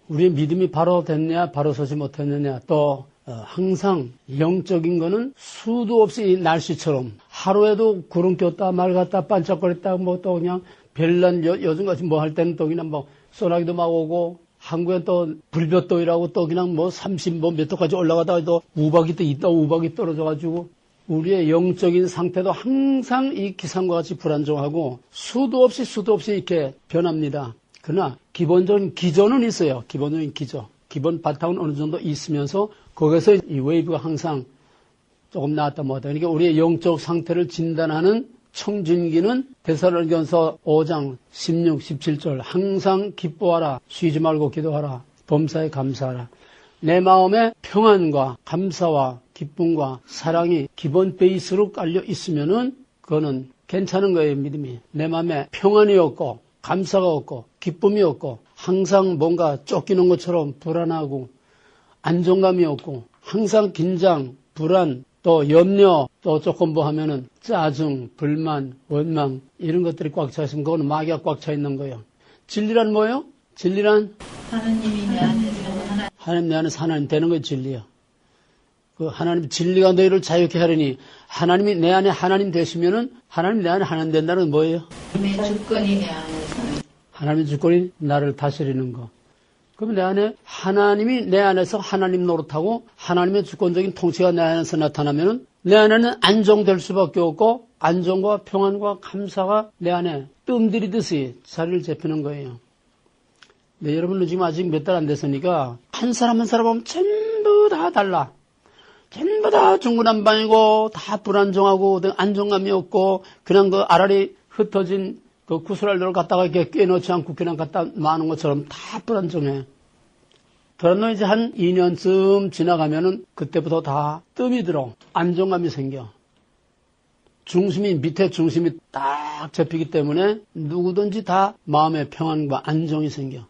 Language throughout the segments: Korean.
우리의 믿음이 바로 됐냐, 바로 서지 못했느냐, 또 항상 영적인 거는 수도 없이 이 날씨처럼 하루에도 구름 꼈다 맑았다 반짝거렸다 뭐 또 그냥 별난 요즘같이 뭐 할 때는 또 그냥 뭐 소나기도 막 오고 한국에 또 불볕더위라고 또 그냥 뭐 30 뭐 몇 도까지 올라가다가 또 우박이 또 있다 우박이 떨어져가지고 우리의 영적인 상태도 항상 이 기상과 같이 불안정하고 수도 없이 이렇게 변합니다. 그러나 기본적인 기조는 있어요. 기본적인 기조. 기본 바탕은 어느 정도 있으면서 거기서 이 웨이브가 항상 조금 나왔다 뭐다. 그러니까 우리의 영적 상태를 진단하는 청진기는 데살로니가서 5장 16, 17절 항상 기뻐하라. 쉬지 말고 기도하라. 범사에 감사하라. 내 마음에 평안과 감사와 기쁨과 사랑이 기본 베이스로 깔려 있으면은 그거는 괜찮은 거예요, 믿음이. 내 마음에 평안이 없고 감사가 없고 기쁨이 없고 항상 뭔가 쫓기는 것처럼 불안하고 안정감이 없고 항상 긴장, 불안, 또 염려, 또 조금 뭐 하면은 짜증, 불만, 원망 이런 것들이 꽉 차 있으면 그거는 마귀가 꽉 차 있는 거예요. 진리란 뭐예요? 진리란 하나님이 내 안에서 하나님 내 안에서 하나님 되는 게 진리야. 그 하나님 진리가 너희를 자유케 하려니 하나님이 내 안에 하나님 되시면은 하나님 내 안에 하나님 된다는 건 뭐예요? 내 주권이 내 안에서 하나님의 주권이 나를 다스리는 거. 그럼 내 안에 하나님이 내 안에서 하나님 노릇하고 하나님의 주권적인 통치가 내 안에서 나타나면은 내 안에는 안정될 수밖에 없고 안정과 평안과 감사가 내 안에 뜸들이듯이 자리를 잡히는 거예요. 네, 여러분은 지금 아직 몇 달 안 됐으니까 한 사람 한 사람 보면 전부 다 달라. 전부 다 중구난방이고 다 불안정하고 안정감이 없고 그냥 그 알알이 흩어진 그 구슬알들을 갖다가 이렇게 꿰놓지 않고 그냥 갖다 마는 것처럼 다 불안정해. 그러나 이제 한 2년쯤 지나가면은 그때부터 다 뜸이 들어. 안정감이 생겨. 밑에 중심이 딱 잡히기 때문에 누구든지 다 마음의 평안과 안정이 생겨.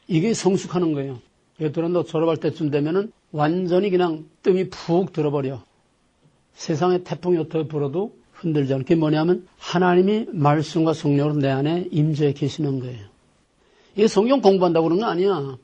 이게 성숙하는 거예요. 베드로도 졸업할 때쯤 되면은 완전히 그냥 뜸이 푹 들어버려. 세상에 태풍이 어떻게 불어도 흔들지 않게 뭐냐면 하나님이 말씀과 성령으로 내 안에 임재해 계시는 거예요. 이게 성경 공부한다고 그런 거 아니야.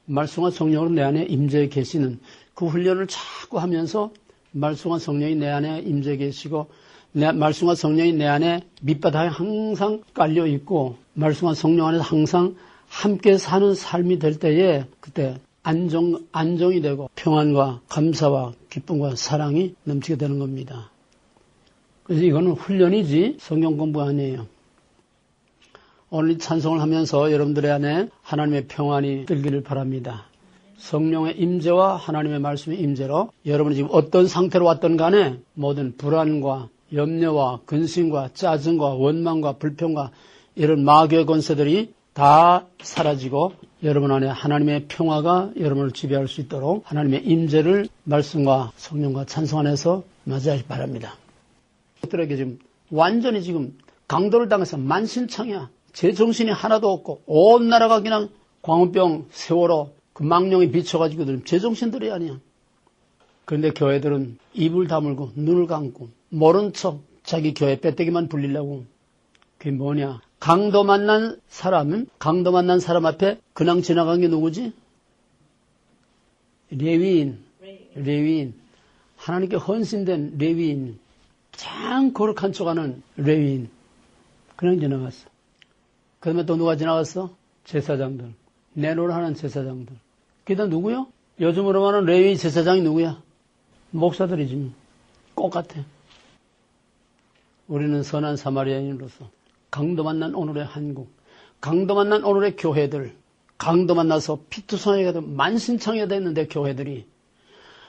말씀과 성령으로 내 안에 임재해 계시는 그 훈련을 자꾸 하면서 말씀과 성령이 내 안에 임재해 계시고 말씀과 성령이 내 안에 밑바닥에 항상 깔려 있고 말씀과 성령 안에서 항상 함께 사는 삶이 될 때에 그때 안정이 되고 평안과 감사와 기쁨과 사랑이 넘치게 되는 겁니다. 그래서 이거는 훈련이지 성경 공부 아니에요. 오늘 찬송을 하면서 여러분들의 안에 하나님의 평안이 들기를 바랍니다. 성령의 임재와 하나님의 말씀의 임재로 여러분이 지금 어떤 상태로 왔든 간에 모든 불안과 염려와 근심과 짜증과 원망과 불평과 이런 마귀의 권세들이 다 사라지고 여러분 안에 하나님의 평화가 여러분을 지배할 수 있도록 하나님의 임재를 말씀과 성령과 찬송 안에서 맞이하시 바랍니다. 그들에게 지금 완전히 지금 강도를 당해서 만신창이야. 제정신이 하나도 없고 온 나라가 그냥 광우병, 세월호, 그 망령이 비쳐가지고 제정신들이 아니야. 그런데 교회들은 입을 다물고 눈을 감고 모른 척 자기 교회 빼떼기만 불리려고. 그게 뭐냐. 강도 만난 사람 앞에 그냥 지나간 게 누구지? 레위인. 하나님께 헌신된 레위인. 가장 거룩한 척하는 레위인. 그냥 지나갔어. 그다음에 또 누가 지나갔어? 제사장들. 내노를 하는 제사장들. 그게 다 누구요? 요즘으로 말하는 레위 제사장이 누구야? 목사들이지. 똑같아. 우리는 선한 사마리아인으로서 강도 만난 오늘의 한국, 강도 만난 오늘의 교회들, 강도 만나서 피투성이가 되고 만신창이가 됐는데 교회들이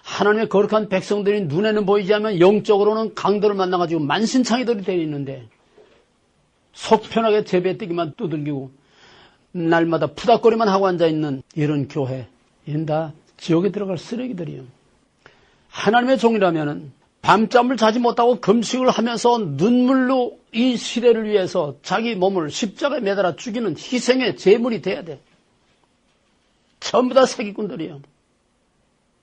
하나님의 거룩한 백성들이 눈에는 보이지 않으면 영적으로는 강도를 만나가지고 만신창이들이 되어 있는데 속편하게 제배뜨기만 두들기고 날마다 푸닥거리만 하고 앉아있는 이런 교회, 이런 다 지옥에 들어갈 쓰레기들이에요. 하나님의 종이라면은 밤잠을 자지 못하고 금식을 하면서 눈물로 이 시대를 위해서 자기 몸을 십자가에 매달아 죽이는 희생의 제물이 돼야 돼. 전부 다 사기꾼들이에요.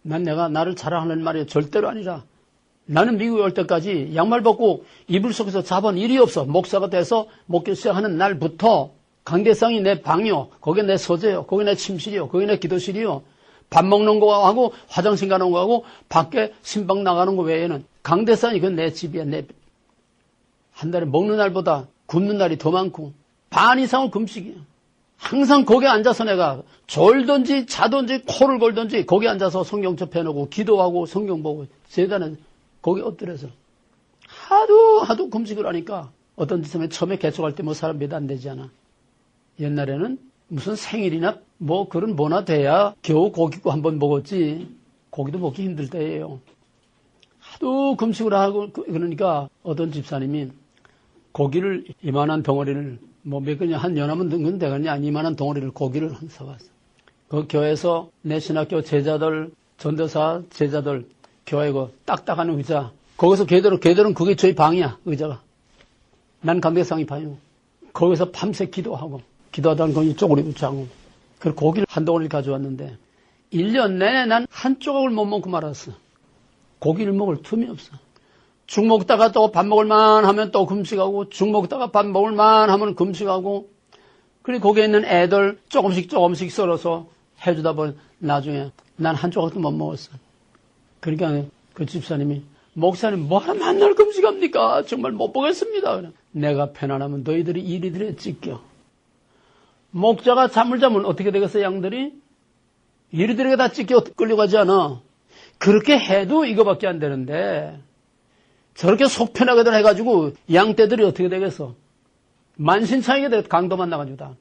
나를 자랑하는 말이 절대로 아니라 나는 미국에 올 때까지 양말 벗고 이불 속에서 자본 일이 없어. 목사가 돼서 목회 시작하는 날부터 강대상이 내 방이요. 거기 내 서재요. 거기 내 침실이요. 거기 내 기도실이요. 밥 먹는 거하고 화장실 가는 거하고 밖에 신방 나가는 거 외에는 강대상이 그건 내 집이야. 한 달에 먹는 날보다 굶는 날이 더 많고 반 이상은 금식이야. 항상 거기 앉아서 내가 졸든지 자든지 코를 골든지 거기 앉아서 성경 접해놓고 기도하고 성경 보고 제단은 거기 엎드려서 하도 금식을 하니까 어떤 짓 처음에 개척할 때 뭐 사람 몇 안 되지 않아. 옛날에는 무슨 생일이나 뭐 그런 뭐나 돼야 겨우 고기국 한번 먹었지. 고기도 먹기 힘들 때예요. 하도 금식을 하고 그러니까 어떤 집사님이 고기를 이만한 덩어리를 뭐 몇 그냥 한 연하면 든 건 되겠냐 이만한 덩어리를 고기를 사왔어. 그 교회에서 내 신학교 제자들 전도사 제자들 교회 그 딱딱한 의자 거기서 걔들은 그게 저희 방이야 의자가. 난 강대상이 방이고 거기서 밤새 기도하다는 건 이쪽으로 자고 그 고기를 한 덩어리를 가져왔는데 1년 내내 난 한 조각을 못 먹고 말았어. 고기를 먹을 틈이 없어. 죽 먹다가 또 밥 먹을만 하면 또 금식하고 죽 먹다가 밥 먹을만 하면 금식하고 그리고 거기에 있는 애들 조금씩 썰어서 해주다 보니 나중에 난 한 조각도 못 먹었어. 그러니까 그 집사님이 목사님 뭐하러 맨날 금식합니까? 정말 못 보겠습니다. 내가 편안하면 너희들이 이리들에 찢겨. 목자가 잠을 자면 어떻게 되겠어 양들이? 이리들에게 다 찢겨 끌려가지 않아. 그렇게 해도 이거밖에 안 되는데 저렇게 속 편하게들 해가지고 양떼들이 어떻게 되겠어? 만신창이게 돼 강도만 나가지고 다.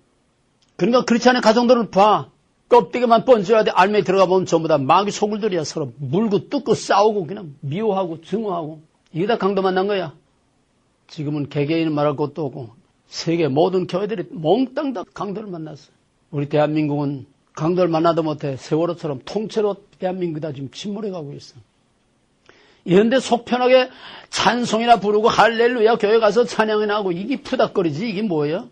그러니까 그렇지 않은 가정들은 봐. 껍데기만 번져야 돼. 알맹이 들어가 보면 전부 다 마귀 소굴들이야. 서로 물고 뜯고 싸우고 그냥 미워하고 증오하고. 이게 다 강도만 난 거야. 지금은 개개인 말할 것도 없고 세계 모든 교회들이 몽땅 다 강도를 만났어. 우리 대한민국은 강도를 만나도 못해 세월호처럼 통째로 대한민국이 다 지금 침몰해가고 있어. 이런데 속 편하게 찬송이나 부르고 할렐루야 교회 가서 찬양이나 하고 이게 푸닥거리지 이게 뭐예요?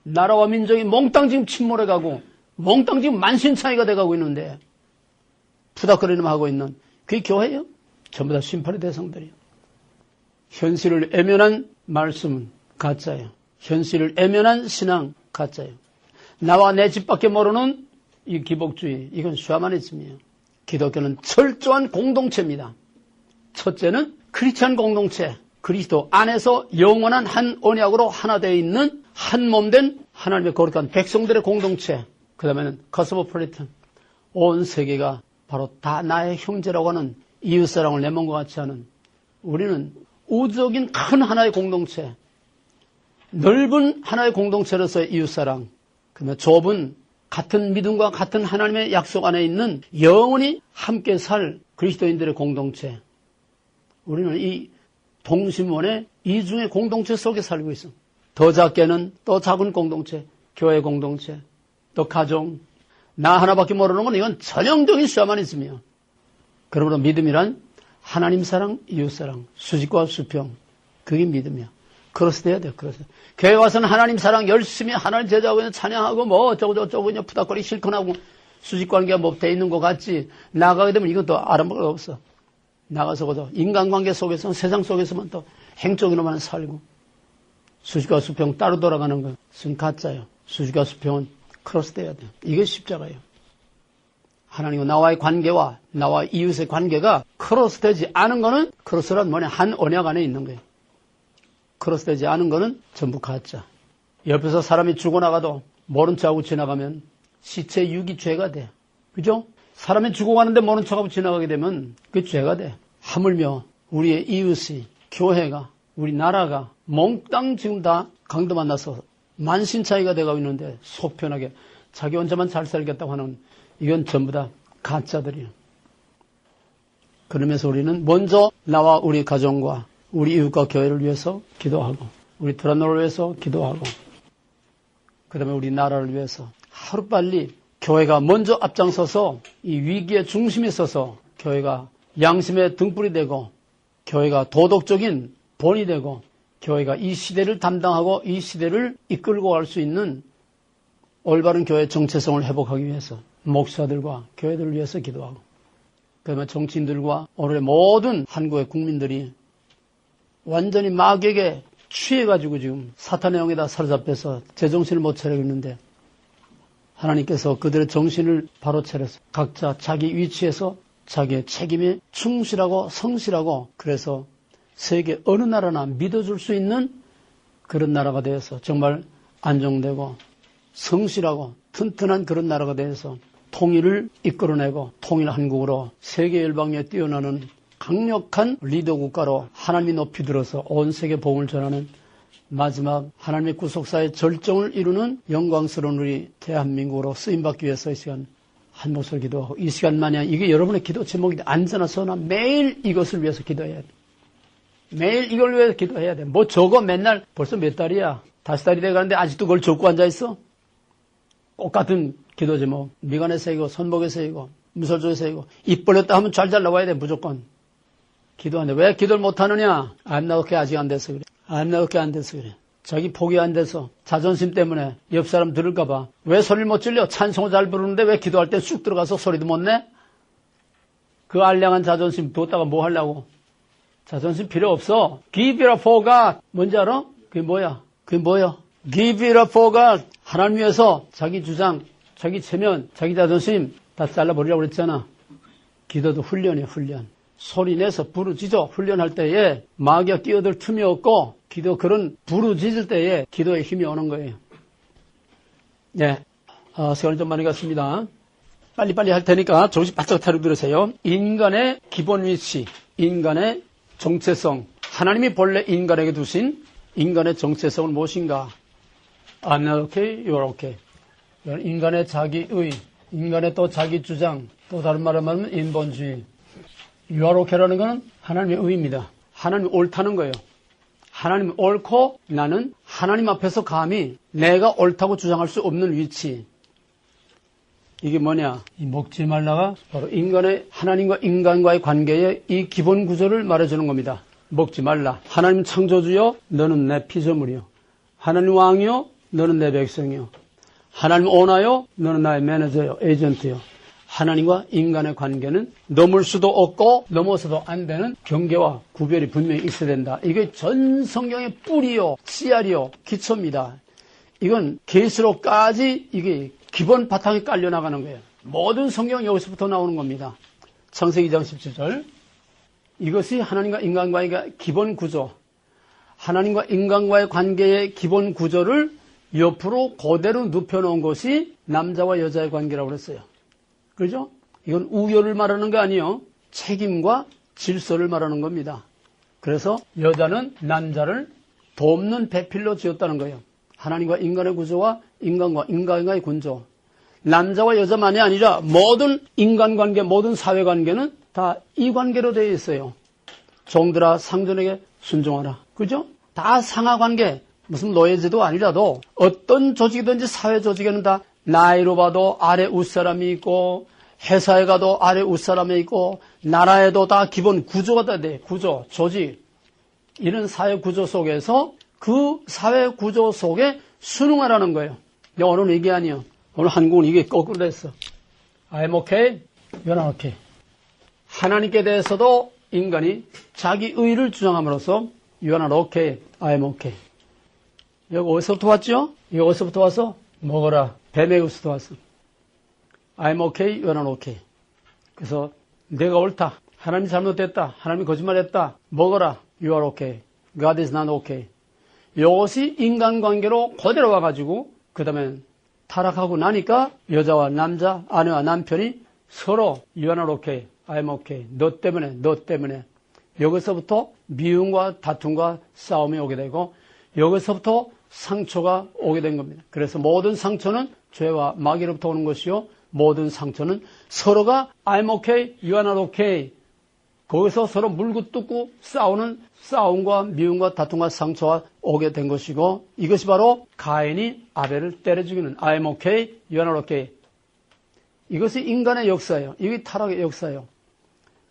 나라와 민족이 몽땅 지금 침몰해가고 몽땅 지금 만신창이가 돼가고 있는데 푸닥거리는 하고 있는 그게 교회예요? 전부 다 심판의 대상들이에요. 현실을 애면한 말씀은 가짜예요. 현실을 애면한 신앙 가짜예요. 나와 내 집밖에 모르는 이 기복주의 이건 샤머니즘이에요. 기독교는 철저한 공동체입니다. 첫째는 크리스찬 공동체, 그리스도 안에서 영원한 한 언약으로 하나 되어 있는 한 몸된 하나님의 거룩한 백성들의 공동체. 그 다음에는 코스모폴리탄, 온 세계가 바로 다 나의 형제라고 하는 이웃사랑을 내 몸과 같이 하는 우리는 우주적인 큰 하나의 공동체, 넓은 하나의 공동체로서의 이웃사랑, 그다음에 좁은 같은 믿음과 같은 하나님의 약속 안에 있는 영원히 함께 살 그리스도인들의 공동체. 우리는 이 동심원의 이중의 공동체 속에 살고 있어. 더 작게는 또 작은 공동체, 교회 공동체, 또 가정. 나 하나밖에 모르는 건 이건 전형적인 샤머니즘이야. 그러므로 믿음이란 하나님 사랑, 이웃 사랑, 수직과 수평. 그게 믿음이야. 그렇게 돼야 돼. 그래서 교회 와서는 하나님 사랑 열심히 하나님 제자하고 찬양하고 뭐 어쩌고 그냥 푸닥거리 실컷하고 수직관계가 뭐 돼 있는 것 같지. 나가게 되면 이건 또 알아볼 거 없어. 나가서도 인간관계 속에서 세상 속에서만 또 행적으로만 살고 수직과 수평 따로 돌아가는 것은 가짜예요. 수직과 수평은 크로스 돼야 돼요. 이게 십자가예요. 하나님과 나와의 관계와 나와 이웃의 관계가 크로스 되지 않은 거는 크로스란 뭐냐 한 언약 안에 있는 거예요. 크로스 되지 않은 거는 전부 가짜. 옆에서 사람이 죽어나가도 모른 척하고 지나가면 시체 유기 죄가 돼. 그죠? 사람이 죽어가는데 모른 척하고 지나가게 되면 그게 죄가 돼. 하물며 우리의 이웃이 교회가 우리나라가 몽땅 지금 다 강도 만나서 만신차이가 돼가고 있는데 속편하게 자기 혼자만 잘 살겠다고 하는 이건 전부 다 가짜들이에요. 그러면서 우리는 먼저 나와 우리 가정과 우리 이웃과 교회를 위해서 기도하고 우리 트라노를 위해서 기도하고 그 다음에 우리 나라를 위해서 하루빨리 교회가 먼저 앞장서서 이 위기의 중심에 서서 교회가 양심의 등불이 되고 교회가 도덕적인 본이 되고 교회가 이 시대를 담당하고 이 시대를 이끌고 갈 수 있는 올바른 교회 정체성을 회복하기 위해서 목사들과 교회들을 위해서 기도하고 그다음에 정치인들과 오늘의 모든 한국의 국민들이 완전히 마귀에게 취해가지고 지금 사탄의 영에다 사로잡혀서 제정신을 못 차리고 있는데 하나님께서 그들의 정신을 바로 차려서 각자 자기 위치에서 자기의 책임에 충실하고 성실하고 그래서 세계 어느 나라나 믿어줄 수 있는 그런 나라가 되어서 정말 안정되고 성실하고 튼튼한 그런 나라가 되어서 통일을 이끌어내고 통일 한국으로 세계 열방에 뛰어나는 강력한 리더 국가로 하나님이 높이 들어서 온 세계 복음을 전하는 마지막 하나님의 구속사의 절정을 이루는 영광스러운 우리 대한민국으로 쓰임받기 위해서 이 시간 한 목소리 기도하고 이 시간만이야. 이게 여러분의 기도 제목인데 안전한 선화 매일 이것을 위해서 기도해야 돼. 매일 이걸 위해서 기도해야 돼. 뭐 저거 맨날 벌써 몇 달이야. 5달이 돼가는데 아직도 그걸 적고 앉아있어? 똑같은 기도 제목. 미간의 새이고 손목의 새이고 무설조의 새이고 입 벌렸다 하면 잘 나와야 돼 무조건. 기도하는데 왜 기도를 못하느냐? 안 나오게 아직 안 돼서 그래. 안 나오게 안 돼서 그래. 자기 포기 안 돼서 자존심 때문에 옆 사람 들을까 봐. 왜 소리를 못 질려? 찬송을 잘 부르는데 왜 기도할 때 쑥 들어가서 소리도 못 내? 그 알량한 자존심 뒀다가 뭐 하려고? 자존심 필요 없어. Give it up for God. 뭔지 알아? 그게 뭐야? 그게 뭐야? Give it up for God. 하나님 위해서 자기 주장, 자기 체면, 자기 자존심 다 잘라버리라고 그랬잖아. 기도도 훈련이야, 훈련. 소리 내서 부르짖어 훈련할 때에 마귀가 끼어들 틈이 없고 기도 그런 부르짖을 때에 기도에 힘이 오는 거예요. 네, 시간이 좀 많이 갔습니다. 빨리빨리 할 테니까 정신 바짝 차리고 들으세요. 인간의 기본 위치, 인간의 정체성, 하나님이 본래 인간에게 두신 인간의 정체성은 무엇인가? I'm not okay, you're okay. 인간의 자기의, 인간의 또 자기 주장, 또 다른 말로 하면 인본주의. You are okay라는 것은 하나님의 의입니다. 하나님이 옳다는 거예요. 하나님이 옳고 나는 하나님 앞에서 감히 내가 옳다고 주장할 수 없는 위치. 이게 뭐냐? 이 먹지 말라가 바로 인간의 하나님과 인간과의 관계의 이 기본 구조를 말해주는 겁니다. 먹지 말라. 하나님 창조주여 너는 내 피조물이요. 하나님 왕이요 너는 내 백성이요. 하나님 오나요 너는 나의 매니저요 에이전트요. 하나님과 인간의 관계는 넘을 수도 없고 넘어서도 안 되는 경계와 구별이 분명히 있어야 된다. 이게 전 성경의 뿌리요, 씨알이요, 기초입니다. 이건 계시록까지 이게 기본 바탕에 깔려 나가는 거예요. 모든 성경은 여기서부터 나오는 겁니다. 창세기 2장 17절. 이것이 하나님과 인간과의 기본 구조, 하나님과 인간과의 관계의 기본 구조를 옆으로 그대로 눕혀놓은 것이 남자와 여자의 관계라고 그랬어요. 그죠? 이건 우열을 말하는 거 아니에요. 책임과 질서를 말하는 겁니다. 그래서 여자는 남자를 돕는 배필로 지었다는 거예요. 하나님과 인간의 구조와 인간과 인간과의 군조. 남자와 여자만이 아니라 모든 인간관계, 모든 사회관계는 다 이 관계로 되어 있어요. 종들아 상전에게 순종하라. 그죠? 다 상하관계. 무슨 노예제도 아니라도 어떤 조직이든지 사회 조직에는 다 나이로 봐도 아래 윗사람이 있고 회사에 가도 아래 윗사람이 있고 나라에도 다 기본 구조가 다 돼. 구조, 조직. 이런 사회 구조 속에서 그 사회 구조 속에 순응하라는 거예요. 오늘은 이게 아니에요. 오늘 한국은 이게 거꾸로 됐어. I'm okay, you're not okay. 하나님께 대해서도 인간이 자기 의를 주장함으로써 you're not okay, I'm okay. 여기 어디서부터 왔죠? 이거 어디서부터 왔어? 먹어라. 뱀에게서부터 왔어. I'm okay, you're not okay. 그래서 내가 옳다. 하나님이 잘못됐다. 하나님이 거짓말했다. 먹어라. You are okay. God is not okay. 이것이 인간관계로 그대로 와가지고 그 다음에 타락하고 나니까 여자와 남자, 아내와 남편이 서로 You are not okay. I'm okay. 너 때문에. 여기서부터 미움과 다툼과 싸움이 오게 되고 여기서부터 상처가 오게 된 겁니다. 그래서 모든 상처는 죄와 마귀로부터 오는 것이요. 모든 상처는 서로가 I'm okay, you are not okay. 거기서 서로 물고 뜯고 싸우는 싸움과 미움과 다툼과 상처가 오게 된 것이고 이것이 바로 가인이 아벨을 때려 죽이는 I'm okay, you are not okay. 이것이 인간의 역사예요. 이게 타락의 역사예요.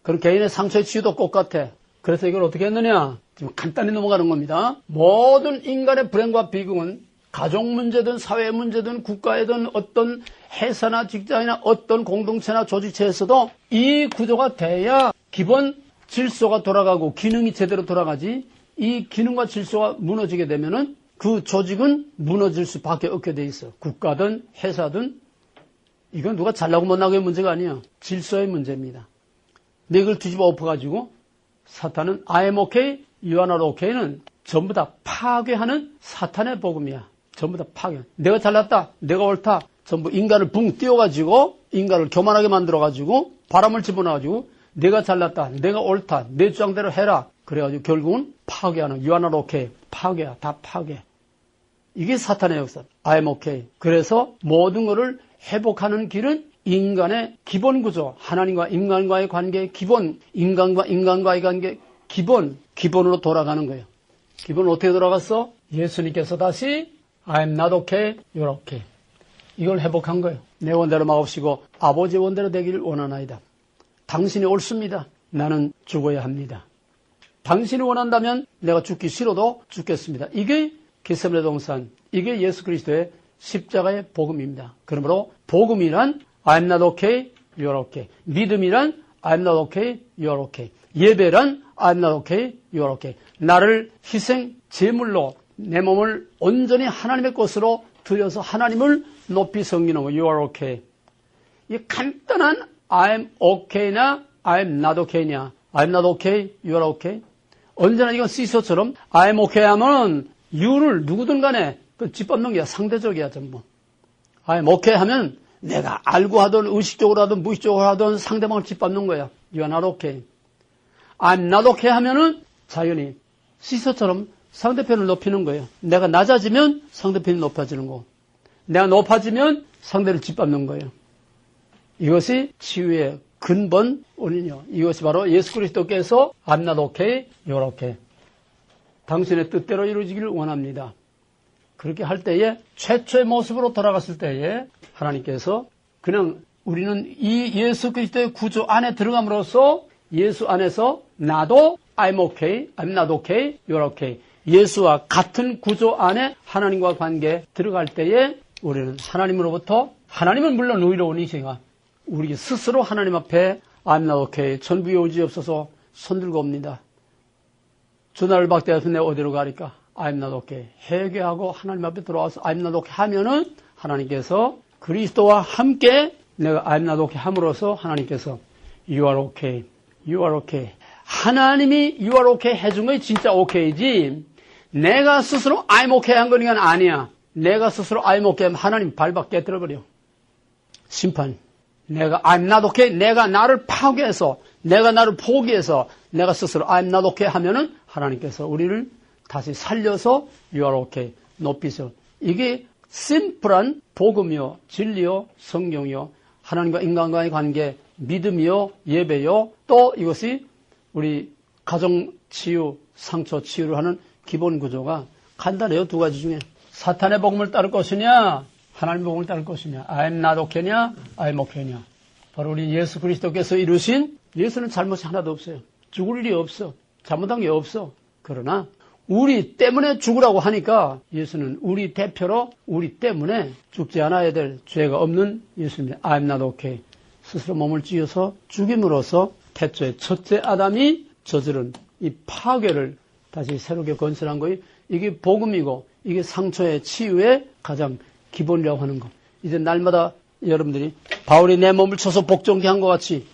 그럼 개인의 상처의 치유도 똑같아. 그래서 이걸 어떻게 했느냐? 지금 간단히 넘어가는 겁니다. 모든 인간의 불행과 비극은 가족 문제든 사회 문제든 국가에든 어떤 회사나 직장이나 어떤 공동체나 조직체에서도 이 구조가 돼야 기본 질서가 돌아가고 기능이 제대로 돌아가지 이 기능과 질서가 무너지게 되면은 그 조직은 무너질 수밖에 없게 돼 있어. 국가든 회사든 이건 누가 잘나고 못나고의 문제가 아니야. 질서의 문제입니다. 근데 이걸 뒤집어 엎어가지고 사탄은 I am okay, you are not okay는 전부 다 파괴하는 사탄의 복음이야. 전부 다 파괴. 내가 잘났다, 내가 옳다. 전부 인간을 붕 띄워가지고 인간을 교만하게 만들어가지고 바람을 집어넣어가지고 내가 잘났다, 내가 옳다, 내 주장대로 해라. 그래가지고 결국은 파괴하는 You are not okay. 파괴야. 다 파괴. 이게 사탄의 역사. I am okay. 그래서 모든 것을 회복하는 길은 인간의 기본 구조, 하나님과 인간과의 관계 기본, 인간과 인간과의 관계 기본으로 돌아가는 거예요. 기본은 어떻게 돌아갔어? 예수님께서 다시 I am not okay, you're okay. 이걸 회복한 거예요. 내 원대로 마옵시고 아버지 원대로 되기를 원하나이다. 당신이 옳습니다. 나는 죽어야 합니다. 당신이 원한다면 내가 죽기 싫어도 죽겠습니다. 이게 겟세마네 동산, 이게 예수 그리스도의 십자가의 복음입니다. 그러므로 복음이란 I'm not okay, you're okay. 믿음이란 I'm not okay, you're okay. 예배란 I'm not okay, you're okay. 나를 희생 제물로 내 몸을 온전히 하나님의 것으로 드려서 하나님을 높이 섬기는 거 You are okay. 이 간단한 I'm okay냐 I'm not okay냐 I'm not okay, you are okay. 언제나 이건 시소처럼 I'm okay 하면 you를 누구든 간에 그 짓밟는 게 상대적이야 전부. I'm okay 하면 내가 알고 하든 의식적으로 하든 무의식적으로 하든 상대방을 짓밟는 거야. You are not okay. I'm not okay 하면은 자연히 시소처럼 상대편을 높이는 거예요. 내가 낮아지면 상대편이 높아지는 거고 내가 높아지면 상대를 짓밟는 거예요. 이것이 치유의 근본 원인이요. 이것이 바로 예수 그리스도께서 I'm not okay, you're okay. 당신의 뜻대로 이루어지기를 원합니다. 그렇게 할 때에 최초의 모습으로 돌아갔을 때에 하나님께서 그냥 우리는 이 예수 그리스도의 구조 안에 들어감으로써 예수 안에서 나도 I'm okay, I'm not okay, you're okay. 예수와 같은 구조 안에 하나님과 관계에 들어갈 때에 우리는 하나님으로부터 하나님은 물론 의로우니시가 우리 스스로 하나님 앞에 I'm not okay, 천부의 의지 없어서 손들고 옵니다. 전화를 받대서 내가 어디로 가니까 I'm not okay. 회개하고 하나님 앞에 들어와서 I'm not okay 하면은 하나님께서 그리스도와 함께 내가 I'm not okay 함으로써 하나님께서 You are okay. You are okay. 하나님이 You are okay 해준 것이 진짜 okay지 내가 스스로 I'm okay 한 거니까 아니야. 내가 스스로 I'm okay 하면 하나님 발박 깨뜨려버려. 심판. 내가 I'm not okay. 내가 나를 파괴해서 내가 나를 포기해서 내가 스스로 I'm not okay 하면은 하나님께서 우리를 다시 살려서 You are okay. 높이서. 이게 심플한 복음이요. 진리요. 성경이요. 하나님과 인간과의 관계 믿음이요. 예배요. 또 이것이 우리 가정 치유, 상처 치유를 하는 기본 구조가 간단해요. 두 가지 중에. 사탄의 복음을 따를 것이냐 하나님의 복음을 따를 것이냐 I'm not okay냐 I'm okay냐 바로 우리 예수 그리스도께서 이루신 예수는 잘못이 하나도 없어요. 죽을 일이 없어. 잘못한 게 없어. 그러나 우리 때문에 죽으라고 하니까 예수는 우리 대표로 우리 때문에 죽지 않아야 될 죄가 없는 예수입니다. I'm not okay. 스스로 몸을 찢어서 죽임으로써 태초의 첫째 아담이 저지른 이 파괴를 다시 새롭게 건설한 거예요. 이게 복음이고 이게 상처의 치유의 가장 기본이라고 하는 거. 이제 날마다 여러분들이 바울이 내 몸을 쳐서 복종케 한 것 같이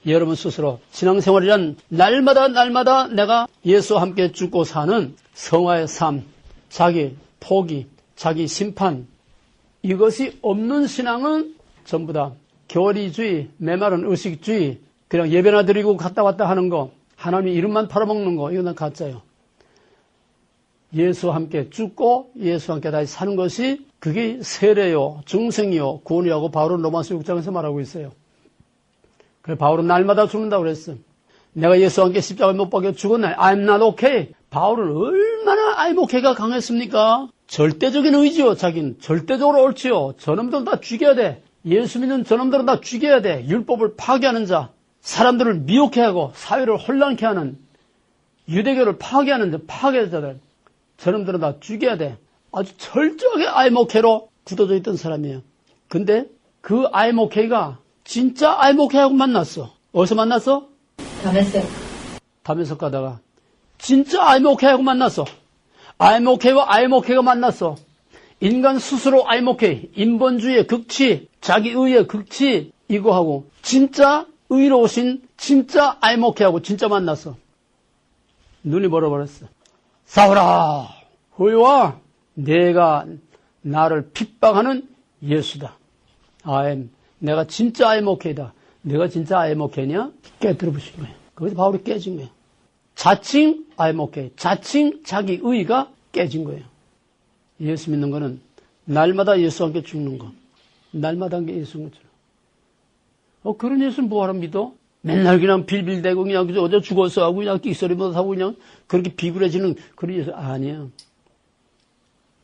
여러분 스스로 신앙생활이란 날마다 내가 예수와 함께 죽고 사는 성화의 삶, 자기 포기, 자기 심판 이것이 없는 신앙은 전부 다 교리주의, 메마른 의식주의 그냥 예배나 드리고 갔다 왔다 하는 거 하나님의 이름만 팔아먹는 거 이건 가짜예요. 예수와 함께 죽고 예수와 함께 다시 사는 것이 그게 세례요, 중생이요, 구원이라고 바울은 로마서 6장에서 말하고 있어요. 그래 바울은 날마다 죽는다고 그랬어. 내가 예수와 함께 십자가에 못 박혀 죽었나? I'm not okay. 바울은 얼마나 I'm okay가 강했습니까? 절대적인 의지요. 자기는 절대적으로 옳지요. 저놈들은 다 죽여야 돼. 예수 믿는 저놈들은 다 죽여야 돼. 율법을 파괴하는 자, 사람들을 미혹해 하고 사회를 혼란케 하는 유대교를 파괴하는 파괴자들 저놈들은 다 죽여야 돼. 아주 철저하게 I'm okay로 굳어져 있던 사람이에요. 근데 그 I'm okay가 진짜 I'm okay하고 만났어. 어디서 만났어? 다메섹. 다메섹 가다가 진짜 I'm okay하고 만났어. I'm okay와 I'm okay가 만났어. 인간 스스로 I'm okay. 인본주의의 극치, 자기의의 극치, 이거하고 진짜 의로우신 진짜 I'm okay하고 진짜 만났어. 눈이 멀어버렸어. 싸우라. 후회와 내가 나를 핍박하는 예수다. 내가 진짜 I'm okay다. 내가 진짜 I'm okay냐? 깨뜨려 부신 거예요. 거기서 바울이 깨진 거예요. 자칭 I'm okay. 자칭 자기 의가 깨진 거예요. 예수 믿는 거는 날마다 예수와 함께 죽는 거. 날마다 함께 예수와 함께 죽는 거. 그런 예수는 뭐하러 믿어? 맨날 그냥 빌빌대고 그냥 어제 죽었어 하고 그냥 끽소리부터 하고 그냥 그렇게 비굴해지는 그런 예수 아니에요.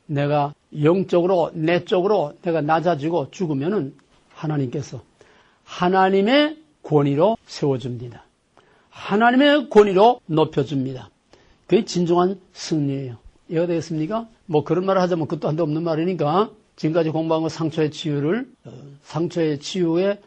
내가 영적으로 내적으로 내가 낮아지고 죽으면은 하나님께서 하나님의 권위로 세워줍니다. 하나님의 권위로 높여줍니다. 그게 진정한 승리예요. 이해가 되겠습니까? 뭐 그런 말을 하자면 그것도 한데 없는 말이니까 지금까지 공부한 거 상처의 치유의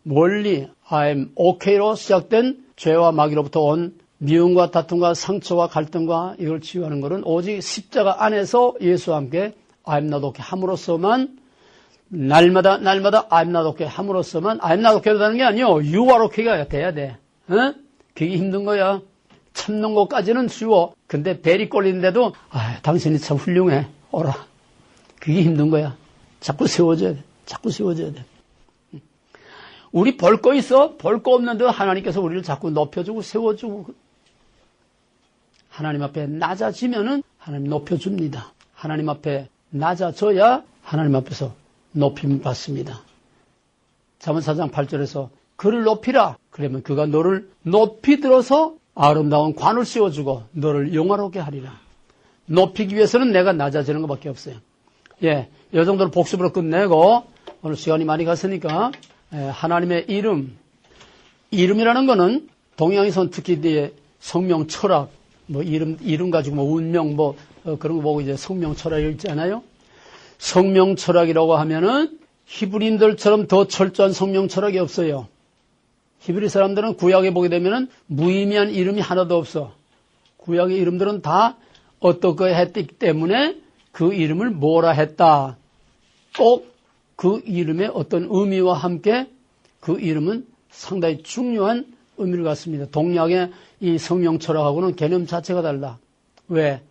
원리 I'm okay로 시작된 죄와 마귀로부터 온 미움과 다툼과 상처와 갈등과 이걸 치유하는 것은 오직 십자가 안에서 예수와 함께 I'm not okay 함으로써만 날마다 I'm not okay 함으로써만 I'm not okay 되는 게 아니요 You are okay가 돼야 돼. 어? 그게 힘든 거야. 참는 것까지는 쉬워. 근데 벨이 꼴리는데도 당신이 참 훌륭해. 오라. 그게 힘든 거야. 자꾸 세워줘야 돼. 자꾸 세워줘야 돼. 우리 볼 거 있어? 볼 거 없는데 하나님께서 우리를 자꾸 높여주고 세워주고 하나님 앞에 낮아지면은 하나님 높여줍니다. 하나님 앞에 낮아져야 하나님 앞에서 높임 받습니다. 잠언 4장 8절에서 그를 높이라. 그러면 그가 너를 높이 들어서 아름다운 관을 씌워주고 너를 영화롭게 하리라. 높이기 위해서는 내가 낮아지는 것밖에 없어요. 이 정도로 복습으로 끝내고 오늘 시간이 많이 갔으니까 하나님의 이름이라는 거는 동양에서는 특히 성명 철학 이름 가지고 운명 그런 거 보고 이제 성명 철학 읽잖아요. 성명 철학이라고 하면은 히브리인들처럼 더 철저한 성명 철학이 없어요. 히브리 사람들은 구약에 보게 되면은 무의미한 이름이 하나도 없어. 구약의 이름들은 다 어떻게 했기 때문에 그 이름을 뭐라 했다. 꼭 그 이름의 어떤 의미와 함께 그 이름은 상당히 중요한 의미를 갖습니다. 동약의 이 성명 철학하고는 개념 자체가 달라. 왜?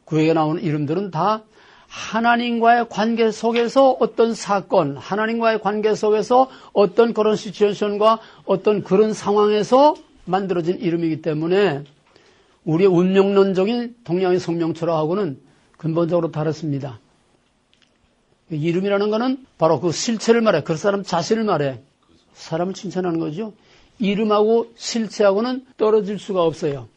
구약에 나오는 이름들은 다 하나님과의 관계 속에서 어떤 사건, 하나님과의 관계 속에서 어떤 그런 시츄에이션과 어떤 그런 상황에서 만들어진 이름이기 때문에 우리의 운명론적인 동양의 성명 철학하고는 근본적으로 다릅니다. 이름이라는 거는 바로 그 실체를 말해. 그 사람 자신을 말해. 사람을 칭찬하는 거죠. 이름하고 실체하고는 떨어질 수가 없어요.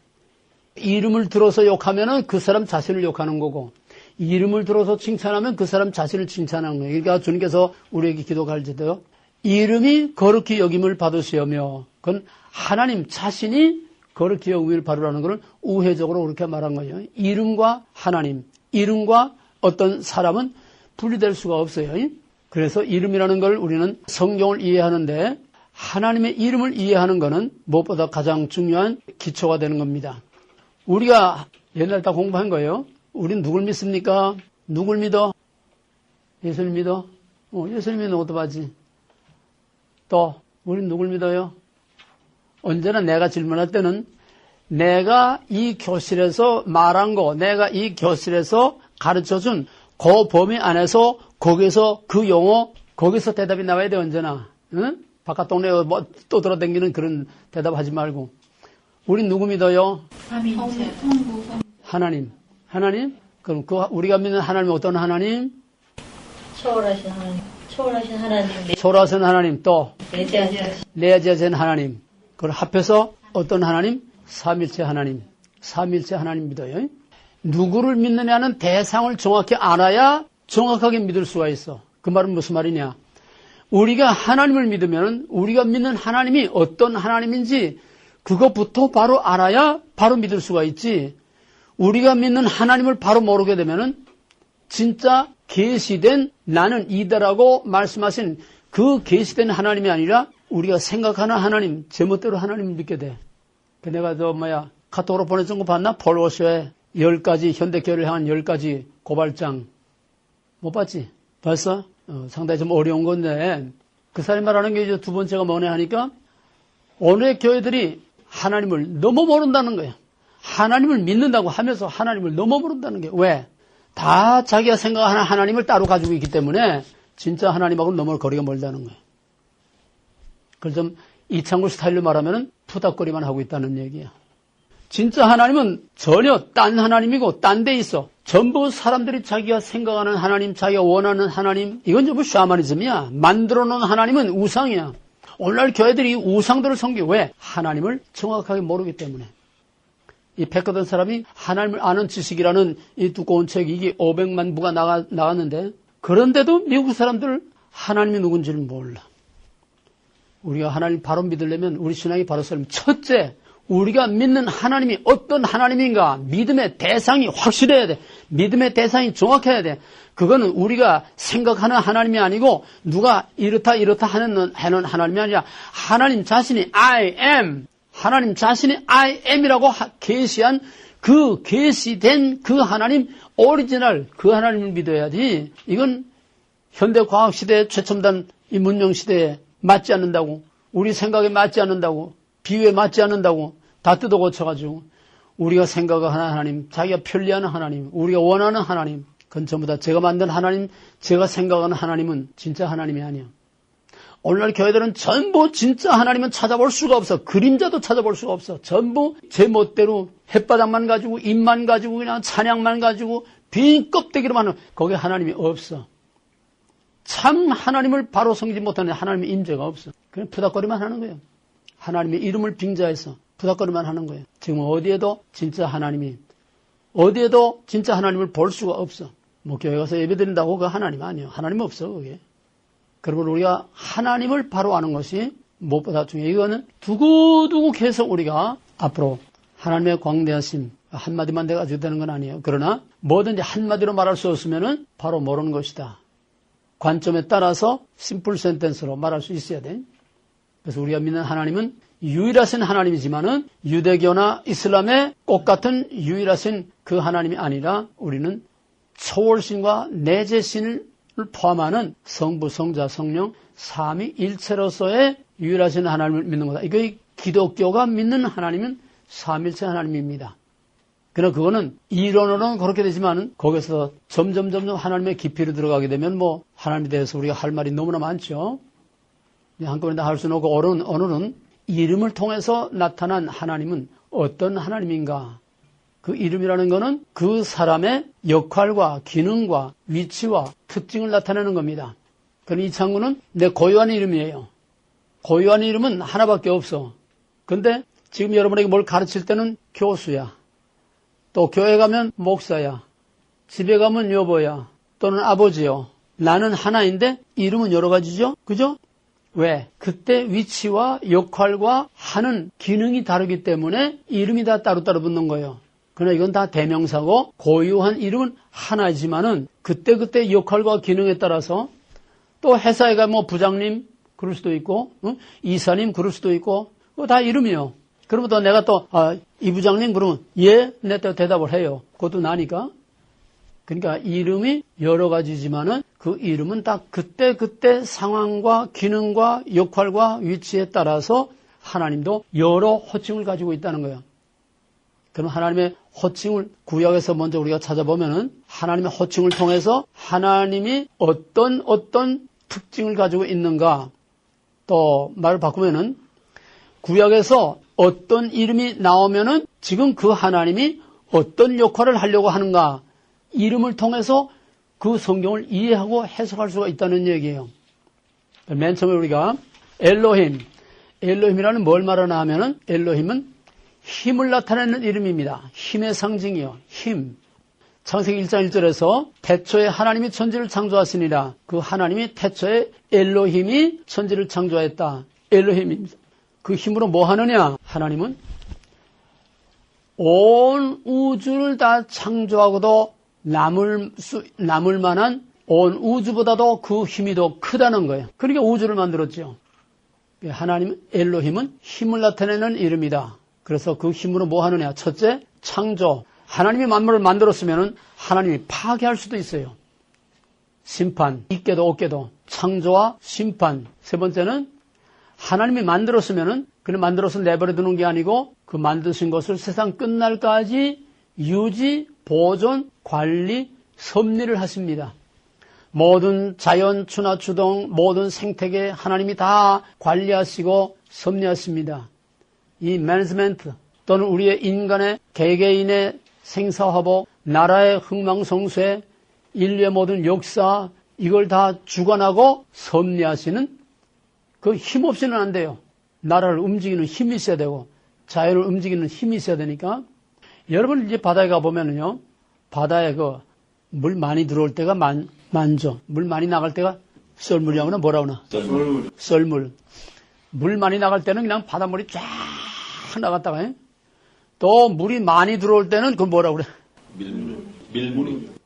이름을 들어서 욕하면은 그 사람 자신을 욕하는 거고 이름을 들어서 칭찬하면 그 사람 자신을 칭찬하는 거예요. 그러니까 주님께서 우리에게 기도 가르치듯 이름이 거룩히 여김을 받으시오며 그건 하나님 자신이 거룩히 여김을 받으라는 것을 우회적으로 그렇게 말한 거예요. 이름과 하나님, 이름과 어떤 사람은 분리될 수가 없어요. 그래서 이름이라는 걸 우리는 성경을 이해하는데 하나님의 이름을 이해하는 것은 무엇보다 가장 중요한 기초가 되는 겁니다. 우리가 옛날에 다 공부한 거예요. 우린 누굴 믿습니까? 누굴 믿어? 예수를 믿어? 예수를 믿는 것도 맞지. 또 우린 누굴 믿어요? 언제나 내가 질문할 때는 내가 이 교실에서 말한 거, 내가 이 교실에서 가르쳐준 그 범위 안에서 거기서 그 용어, 거기서 대답이 나와야 돼 언제나. 응? 바깥 동네에 또 돌아다니는 그런 대답하지 말고. 우린 누구 믿어요? 하나님. 하나님? 그럼 우리가 믿는 하나님은 어떤 하나님? 초월하신 하나님. 초월하신 하나님 또 내재하신 하나님. 그걸 합해서 어떤 하나님? 삼일체 하나님. 삼일체 하나님 믿어요. 누구를 믿느냐는 대상을 정확히 알아야 정확하게 믿을 수가 있어. 그 말은 무슨 말이냐? 우리가 하나님을 믿으면 우리가 믿는 하나님이 어떤 하나님인지 그것부터 바로 알아야 바로 믿을 수가 있지. 우리가 믿는 하나님을 바로 모르게 되면은 진짜 계시된 나는 이다라고 말씀하신 그 계시된 하나님이 아니라 우리가 생각하는 하나님, 제멋대로 하나님을 믿게 돼. 내가 카톡으로 보내준 거 봤나? 폴 워셔의 10가지, 현대교회를 향한 10가지 고발장. 못 봤지? 봤어? 상당히 좀 어려운 건데, 그 사람이 말하는 게 이제 두 번째가 뭐냐 하니까, 오늘의 교회들이 하나님을 너무 모른다는 거야. 하나님을 믿는다고 하면서 하나님을 너무 모른다는 게 왜? 다 자기가 생각하는 하나님을 따로 가지고 있기 때문에 진짜 하나님하고는 너무 거리가 멀다는 거예요. 그걸 좀 이창구 스타일로 말하면 푸닥거리만 하고 있다는 얘기야. 진짜 하나님은 전혀 딴 하나님이고 딴 데 있어. 전부 사람들이 자기가 생각하는 하나님, 자기가 원하는 하나님, 이건 전부 샤머니즘이야. 만들어 놓은 하나님은 우상이야. 오늘날 교회들이 우상들을 섬기고 왜? 하나님을 정확하게 모르기 때문에. 이 백거던 사람이 하나님을 아는 지식이라는 이 두꺼운 책이 이게 500만 부가 나갔는데 그런데도 미국 사람들 하나님이 누군지를 몰라. 우리가 하나님 바로 믿으려면 우리 신앙이 바로 서려면 첫째, 우리가 믿는 하나님이 어떤 하나님인가 믿음의 대상이 확실해야 돼. 믿음의 대상이 정확해야 돼. 그거는 우리가 생각하는 하나님이 아니고 누가 이렇다 하는 하나님이 아니라 하나님 자신이 I am, 하나님 자신이 I am이라고 계시한 그 계시된 그 하나님 오리지널 그 하나님을 믿어야지. 이건 현대 과학 시대 최첨단 이 문명 시대에 맞지 않는다고, 우리 생각에 맞지 않는다고, 비유에 맞지 않는다고 다 뜯어 고쳐가지고 우리가 생각하는 하나님, 자기가 편리하는 하나님, 우리가 원하는 하나님, 그건 전부 다 제가 만든 하나님, 제가 생각하는 하나님은 진짜 하나님이 아니야. 오늘날 교회들은 전부 진짜 하나님은 찾아볼 수가 없어. 그림자도 찾아볼 수가 없어. 전부 제 멋대로 햇바닥만 가지고 입만 가지고 그냥 찬양만 가지고 빈 껍데기로만 하는, 거기에 하나님이 없어. 참 하나님을 바로 섬기지 못하는 하나님의 임재가 없어. 그냥 푸닥거리만 하는 거예요. 하나님의 이름을 빙자해서 푸닥거리만 하는 거예요. 지금 어디에도 진짜 하나님을 볼 수가 없어. 뭐 교회 가서 예배 드린다고 그 하나님 아니에요. 하나님 없어 그게. 그러면 우리가 하나님을 바로 아는 것이 무엇보다 중요해요. 이거는 두고두고 계속 우리가 앞으로 하나님의 광대하심 한마디만 돼가지고 되는 건 아니에요. 그러나 뭐든지 한마디로 말할 수 없으면은 바로 모르는 것이다. 관점에 따라서 심플 센텐스로 말할 수 있어야 돼. 그래서 우리가 믿는 하나님은 유일하신 하나님이지만은 유대교나 이슬람의 꼭 같은 유일하신 그 하나님이 아니라 우리는 초월신과 내재신을 포함하는 성부, 성자, 성령, 삼위일체로서의 유일하신 하나님을 믿는 거다. 이거 기독교가 믿는 하나님은 삼일체 하나님입니다. 그러나 그거는 이론으로는 그렇게 되지만 거기서 점점 하나님의 깊이로 들어가게 되면 뭐 하나님에 대해서 우리가 할 말이 너무나 많죠. 한꺼번에 다 할 수는 없고 오늘은 이름을 통해서 나타난 하나님은 어떤 하나님인가. 그 이름이라는 거는 그 사람의 역할과 기능과 위치와 특징을 나타내는 겁니다. 그럼 이 창구는 내 고유한 이름이에요. 고유한 이름은 하나밖에 없어. 근데 지금 여러분에게 뭘 가르칠 때는 교수야. 또 교회 가면 목사야. 집에 가면 여보야. 또는 아버지요. 나는 하나인데 이름은 여러 가지죠. 그죠? 왜? 그때 위치와 역할과 하는 기능이 다르기 때문에 이름이 다 따로따로 붙는 거예요. 그러나 이건 다 대명사고 고유한 이름은 하나이지만은 그때 역할과 기능에 따라서 또 회사에 가면 뭐 부장님 그럴 수도 있고 이사님 그럴 수도 있고 다 이름이요. 그러면 또 내가 또 이 부장님 그러면 예? 내가 대답을 해요. 그것도 나니까. 그러니까 이름이 여러 가지지만은 그 이름은 다 그때 상황과 기능과 역할과 위치에 따라서 하나님도 여러 호칭을 가지고 있다는 거예요. 그럼 하나님의 호칭을 구약에서 먼저 우리가 찾아보면은 하나님의 호칭을 통해서 하나님이 어떤 특징을 가지고 있는가. 또 말을 바꾸면은 구약에서 어떤 이름이 나오면은 지금 그 하나님이 어떤 역할을 하려고 하는가. 이름을 통해서 그 성경을 이해하고 해석할 수가 있다는 얘기예요. 맨 처음에 우리가 엘로힘이라는 뭘 말하나 하면은 엘로힘은 힘을 나타내는 이름입니다. 힘의 상징이요. 힘. 창세기 1장 1절에서 태초에 하나님이 천지를 창조하시니라. 그 하나님이 태초에 엘로힘이 천지를 창조했다. 엘로힘입니다. 그 힘으로 뭐 하느냐? 하나님은 온 우주를 다 창조하고도 남을 만한 온 우주보다도 그 힘이 더 크다는 거예요. 그러니까 우주를 만들었죠. 하나님 엘로힘은 힘을 나타내는 이름이다. 그래서 그 힘으로 뭐 하느냐? 첫째, 창조. 하나님이 만물을 만들었으면 하나님이 파괴할 수도 있어요. 심판, 있게도 없게도. 창조와 심판. 세 번째는 하나님이 만들었으면 그는 만들어서 내버려 두는 게 아니고 그 만드신 것을 세상 끝날까지 유지, 보존, 관리, 섭리를 하십니다. 모든 자연, 추나 추동, 모든 생태계 하나님이 다 관리하시고 섭리하십니다. 이 매니지먼트 또는 우리의 인간의 개개인의 생사화복, 나라의 흥망성쇠, 인류의 모든 역사 이걸 다 주관하고 섭리하시는 그 힘 없이는 안 돼요. 나라를 움직이는 힘이 있어야 되고 자연을 움직이는 힘이 있어야 되니까 여러분 이제 바다에 가보면은요. 바다에 그 물 많이 들어올 때가 많죠. 물 많이 나갈 때가 썰물이라고 하나 뭐라 그러나? 썰물. 물 많이 나갈 때는 그냥 바닷물이 쫙 나갔다가 또 물이 많이 들어올 때는 그걸 뭐라 그래?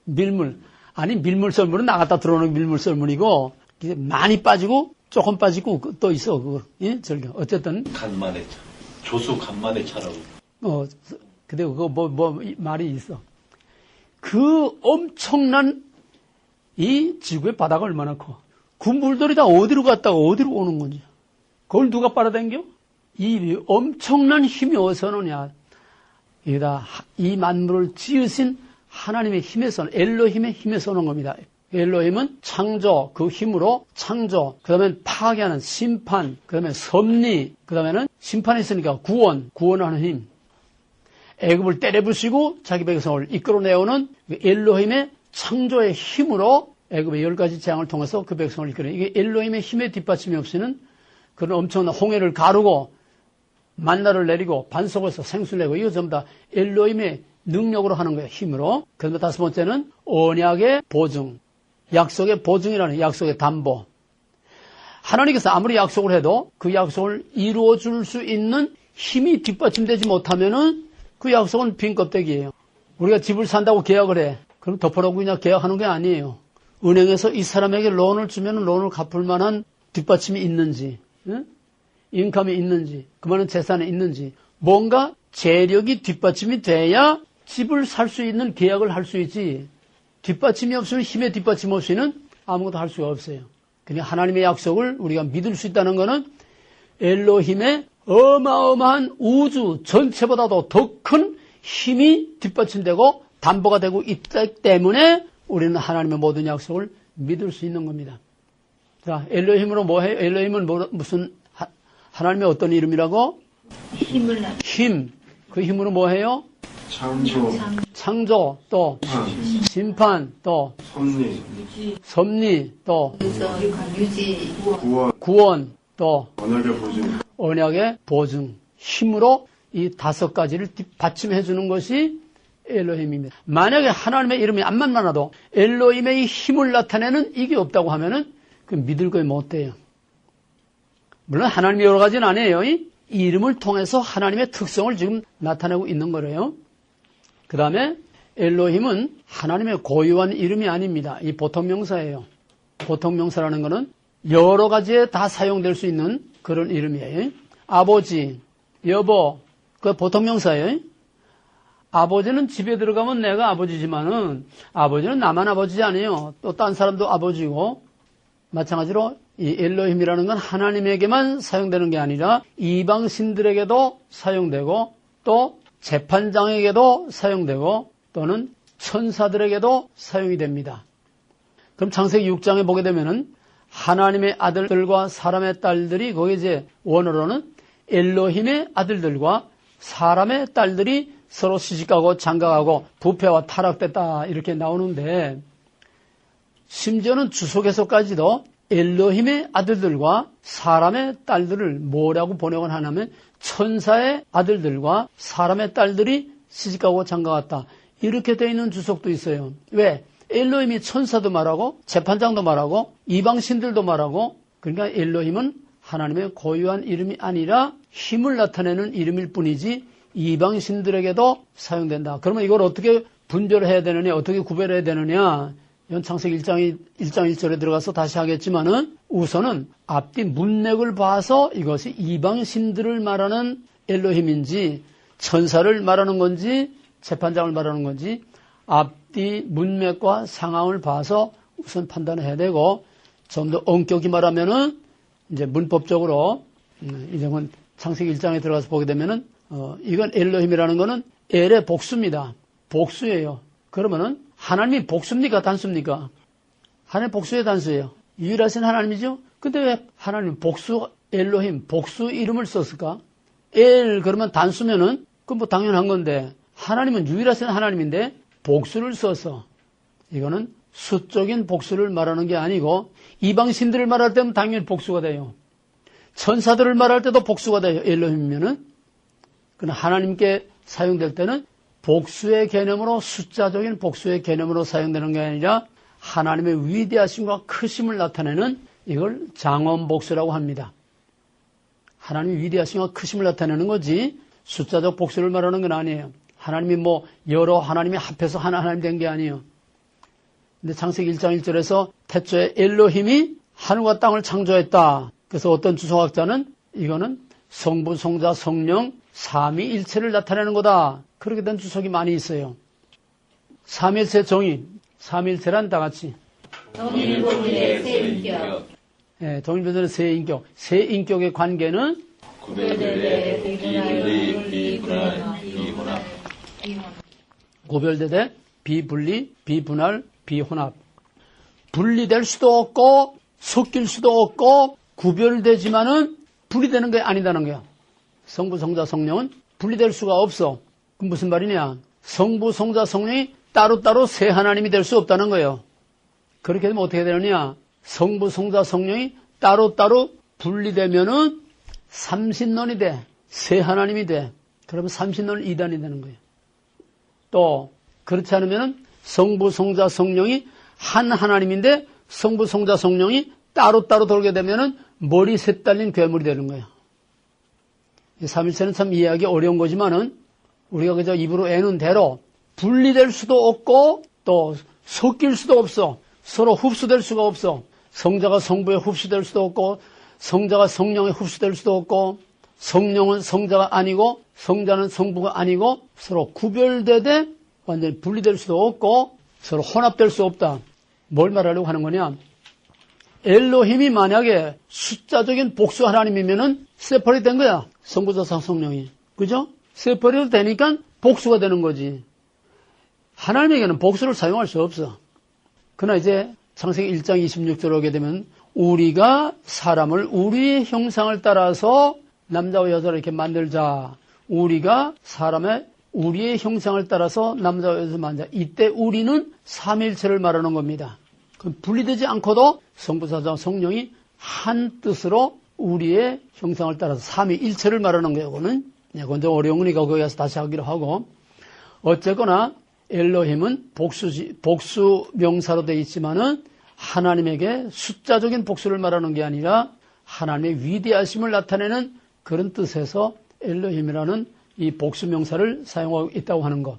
밀물. 아니 밀물 썰물은 나갔다 들어오는 밀물 썰물이고 이제 많이 빠지고 조금 빠지고 또 있어 그거. 예? 절겨. 어쨌든 간만의 차. 조수 간만의 차라고. 근데 그거 말이 있어. 그 엄청난 이 지구의 바다가 얼마나 커. 그 물들이 다 어디로 갔다가 어디로 오는 건지. 그걸 누가 빨아당겨? 이 엄청난 힘이 어디서 오느냐. 이 만물을 지으신 하나님의 힘에서, 엘로힘의 힘에서 오는 겁니다. 엘로힘은 창조, 그 힘으로 창조, 그 다음에 파괴하는 심판, 그 다음에 섭리, 그 다음에는 심판이 있으니까 구원하는 힘. 애굽을 때려부시고 자기 백성을 이끌어내오는 엘로힘의 창조의 힘으로 애굽의 10가지 재앙을 통해서 그 백성을 이끌어내요. 이게 엘로힘의 힘의 뒷받침이 없이는 그런 엄청난 홍해를 가르고 만나를 내리고 반석에서 생수를 내고 이거 전부 다 엘로힘의 능력으로 하는 거예요. 힘으로. 그다음에 다섯 번째는 언약의 보증. 약속의 보증이라는 약속의 담보. 하나님께서 아무리 약속을 해도 그 약속을 이루어 줄 수 있는 힘이 뒷받침되지 못하면은 그 약속은 빈 껍데기예요. 우리가 집을 산다고 계약을 해. 그럼 덮어놓고 그냥 계약하는 게 아니에요. 은행에서 이 사람에게 론을 주면 론을 갚을 만한 뒷받침이 있는지, 인컴이 있는지, 그만한 재산이 있는지, 뭔가 재력이 뒷받침이 돼야 집을 살 수 있는 계약을 할 수 있지. 뒷받침이 없으면 힘의 뒷받침 없이는 아무것도 할 수가 없어요. 그러니까 하나님의 약속을 우리가 믿을 수 있다는 것은 엘로힘의 어마어마한 우주 전체보다도 더 큰 힘이 뒷받침되고 담보가 되고 있기 때문에 우리는 하나님의 모든 약속을 믿을 수 있는 겁니다. 자, 엘로힘으로 뭐 해요? 엘로힘은 무슨 하나님의 어떤 이름이라고? 힘. 그 힘으로 뭐 해요? 창조, 또 심판, 또 섭리, 또 유지, 구원, 또 언약의 보증. 힘으로 이 5가지를 받침해 주는 것이 엘로힘입니다. 만약에 하나님의 이름이 안 만나도 엘로힘의 힘을 나타내는 이게 없다고 하면은 그 믿을 거에 못 돼요. 물론 하나님이 여러 가지는 아니에요. 이 이름을 통해서 하나님의 특성을 지금 나타내고 있는 거래요. 그 다음에 엘로힘은 하나님의 고유한 이름이 아닙니다. 이 보통명사예요. 보통명사라는 것은 여러 가지에 다 사용될 수 있는 그런 이름이에요. 아버지, 여보, 그 보통명사예요. 아버지는 집에 들어가면 내가 아버지지만은 아버지는 나만 아버지지 아니에요. 또 딴 사람도 아버지고 마찬가지로 이 엘로힘이라는 건 하나님에게만 사용되는 게 아니라 이방 신들에게도 사용되고 또 재판장에게도 사용되고 또는 천사들에게도 사용이 됩니다. 그럼 창세기 6장에 보게 되면은 하나님의 아들들과 사람의 딸들이 거기 이제 원어로는 엘로힘의 아들들과 사람의 딸들이 서로 시집가고 장가가고 부패와 타락됐다 이렇게 나오는데 심지어는 주석에서까지도 엘로힘의 아들들과 사람의 딸들을 뭐라고 번역을 하냐면 천사의 아들들과 사람의 딸들이 시집가고 장가갔다 이렇게 되어 있는 주석도 있어요. 왜? 엘로힘이 천사도 말하고 재판장도 말하고 이방신들도 말하고 그러니까 엘로힘은 하나님의 고유한 이름이 아니라 힘을 나타내는 이름일 뿐이지 이방신들에게도 사용된다. 그러면 이걸 어떻게 분별해야 되느냐 어떻게 구별해야 되느냐 이건 창세기 1장 1절에 들어가서 다시 하겠지만은 우선은 앞뒤 문맥을 봐서 이것이 이방신들을 말하는 엘로힘인지 천사를 말하는 건지 재판장을 말하는 건지 앞뒤 문맥과 상황을 봐서 우선 판단을 해야 되고, 좀 더 엄격히 말하면은 이제 문법적으로 이제는 창세기 1장에 들어가서 보게 되면은 이건 엘로힘이라는 거는 엘의 복수입니다. 복수예요. 그러면은 하나님이 복수입니까 단수입니까? 하나님 복수의 단수예요. 유일하신 하나님이죠. 근데 왜 하나님 복수 엘로힘 복수 이름을 썼을까? 엘 그러면 단수면은 그건 뭐 당연한 건데, 하나님은 유일하신 하나님인데 복수를 써서, 이거는 수적인 복수를 말하는 게 아니고 이방신들을 말할 때는 당연히 복수가 돼요. 천사들을 말할 때도 복수가 돼요. 엘로힘이면은. 그러나 하나님께 사용될 때는 복수의 개념으로, 숫자적인 복수의 개념으로 사용되는 게 아니라 하나님의 위대하심과 크심을 나타내는, 이걸 장엄복수라고 합니다. 하나님의 위대하심과 크심을 나타내는 거지 숫자적 복수를 말하는 건 아니에요. 하나님이 뭐 여러 하나님이 합해서 하나님 된 게 아니에요. 근데 창세기 1장 1절에서 태초에 엘로힘이 하늘과 땅을 창조했다. 그래서 어떤 주석학자는 이거는 성부, 성자, 성령, 삼위일체를 나타내는 거다. 그렇게 된 주석이 많이 있어요. 삼위일체 정의, 삼위일체란 다 같이 동일본의 세 인격, 동일본의 세 인격, 세 인격의 관계는 구별되되 비분리, 비분할, 비혼합. 고별되되 비분리, 비분할, 비혼합. 분리될 수도 없고 섞일 수도 없고 구별되지만은 분리되는 게 아니다는 거야. 성부, 성자, 성령은 분리될 수가 없어. 그럼 무슨 말이냐? 성부, 성자, 성령이 따로따로 세 하나님이 될 수 없다는 거예요. 그렇게 되면 어떻게 되느냐? 성부, 성자, 성령이 따로따로 분리되면은 삼신론이 돼. 세 하나님이 돼. 그러면 삼신론 이단이 되는 거예요. 또 그렇지 않으면은 성부, 성자, 성령이 한 하나님인데 성부, 성자, 성령이 따로따로 돌게 되면은 머리 셋 달린 괴물이 되는 거예요. 삼일체는 참 이해하기 어려운 거지만은 우리가 그저 입으로 애는 대로 분리될 수도 없고 또 섞일 수도 없어. 서로 흡수될 수가 없어. 성자가 성부에 흡수될 수도 없고 성자가 성령에 흡수될 수도 없고 성령은 성자가 아니고 성자는 성부가 아니고 서로 구별되되 완전히 분리될 수도 없고 서로 혼합될 수 없다. 뭘 말하려고 하는 거냐? 엘로힘이 만약에 숫자적인 복수 하나님이면은 세퍼리 된 거야. 성부자사 성령이. 그죠? 세퍼리도 되니까 복수가 되는 거지. 하나님에게는 복수를 사용할 수 없어. 그러나 이제 창세기 1장 26절 오게 되면 우리가 사람을 우리의 형상을 따라서 남자와 여자를 이렇게 만들자. 우리가 사람의 우리의 형상을 따라서 남자와 여자를 만들자. 이때 우리는 삼일체를 말하는 겁니다. 그럼 분리되지 않고도 성부사자 성령이 한 뜻으로 우리의 형상을 따라서 삼위일체를 말하는 거예요. 이건 좀 어려운 거니까 거기 가서 다시 하기로 하고. 어쨌거나 엘로힘은 복수 명사로 되어 있지만은 하나님에게 숫자적인 복수를 말하는 게 아니라 하나님의 위대하심을 나타내는 그런 뜻에서 엘로힘이라는 이 복수 명사를 사용하고 있다고 하는 것.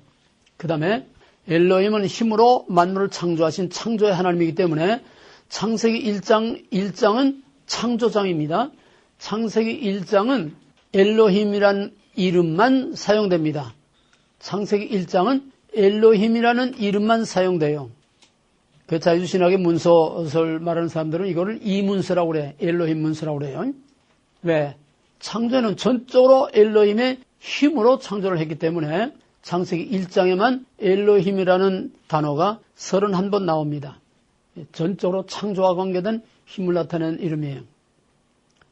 그 다음에 엘로힘은 힘으로 만물을 창조하신 창조의 하나님이기 때문에 창세기 1장은 창조장입니다. 창세기 1장은 엘로힘이란 이름만 사용됩니다. 창세기 1장은 엘로힘이라는 이름만 사용돼요. 그 자유신학의 문서를 말하는 사람들은 이거를 이문서라고 그래. 엘로힘 문서라고 그래요. 왜? 창조는 전적으로 엘로힘의 힘으로 창조를 했기 때문에 창세기 1장에만 엘로힘이라는 단어가 31번 나옵니다. 전적으로 창조와 관계된 힘을 나타내는 이름이에요.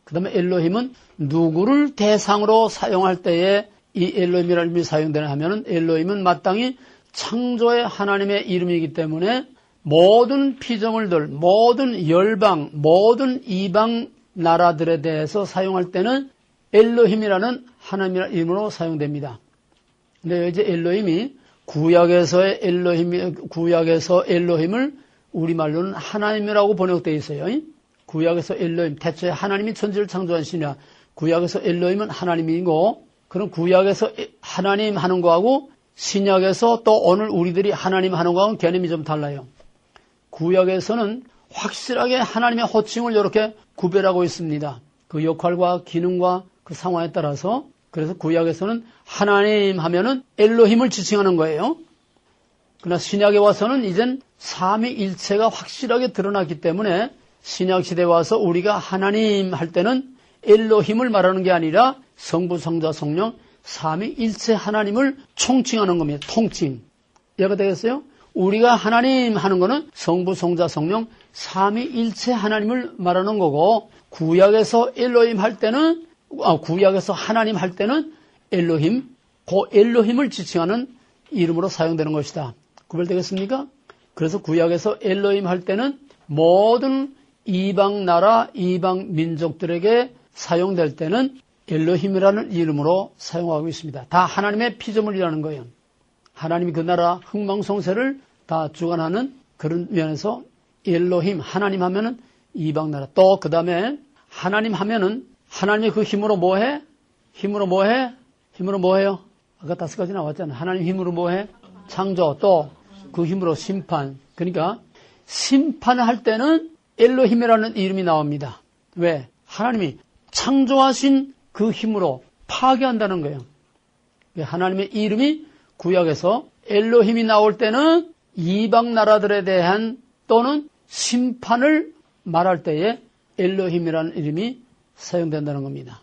그 다음에 엘로힘은 누구를 대상으로 사용할 때에 이 엘로힘이라는 이름이 사용되나 하면은 엘로힘은 마땅히 창조의 하나님의 이름이기 때문에 모든 피조물들, 모든 열방, 모든 이방 나라들에 대해서 사용할 때는 엘로힘이라는 하나님이라는 이름으로 사용됩니다. 근데 이제 엘로힘이 구약에서 엘로힘을 우리말로는 하나님이라고 번역되어 있어요. 구약에서 엘로힘, 태초에 하나님이 천지를 창조하시냐. 구약에서 엘로힘은 하나님이고, 그럼 구약에서 하나님 하는 거하고 신약에서 또 오늘 우리들이 하나님 하는 거하고는 개념이 좀 달라요. 구약에서는 확실하게 하나님의 호칭을 이렇게 구별하고 있습니다. 그 역할과 기능과 그 상황에 따라서. 그래서 구약에서는 하나님 하면은 엘로힘을 지칭하는 거예요. 그러나 신약에 와서는 이젠 삼위일체가 확실하게 드러났기 때문에 신약 시대에 와서 우리가 하나님 할 때는 엘로힘을 말하는 게 아니라 성부, 성자, 성령 삼위일체 하나님을 총칭하는 겁니다. 통칭. 이해가 되겠어요? 우리가 하나님 하는 거는 성부, 성자, 성령 삼위일체 하나님을 말하는 거고 구약에서 엘로힘 할 때는 구약에서 하나님 할 때는 엘로힘, 그 엘로힘을 지칭하는 이름으로 사용되는 것이다. 구별되겠습니까? 그래서 구약에서 엘로힘 할 때는 모든 이방 나라, 이방 민족들에게 사용될 때는 엘로힘이라는 이름으로 사용하고 있습니다. 다 하나님의 피조물이라는 거예요. 하나님이 그 나라 흥망성쇠를 다 주관하는 그런 면에서 엘로힘, 하나님 하면은 이방 나라. 또 그 다음에 하나님 하면은 하나님의 그 힘으로 뭐해? 힘으로 뭐해? 힘으로 뭐해요? 아까 5가지 나왔잖아요. 하나님 힘으로 뭐해? 창조. 또 그 힘으로 심판. 그러니까 심판을 할 때는 엘로힘이라는 이름이 나옵니다. 왜? 하나님이 창조하신 그 힘으로 파괴한다는 거예요. 하나님의 이름이 구약에서 엘로힘이 나올 때는 이방 나라들에 대한 또는 심판을 말할 때에 엘로힘이라는 이름이 사용된다는 겁니다.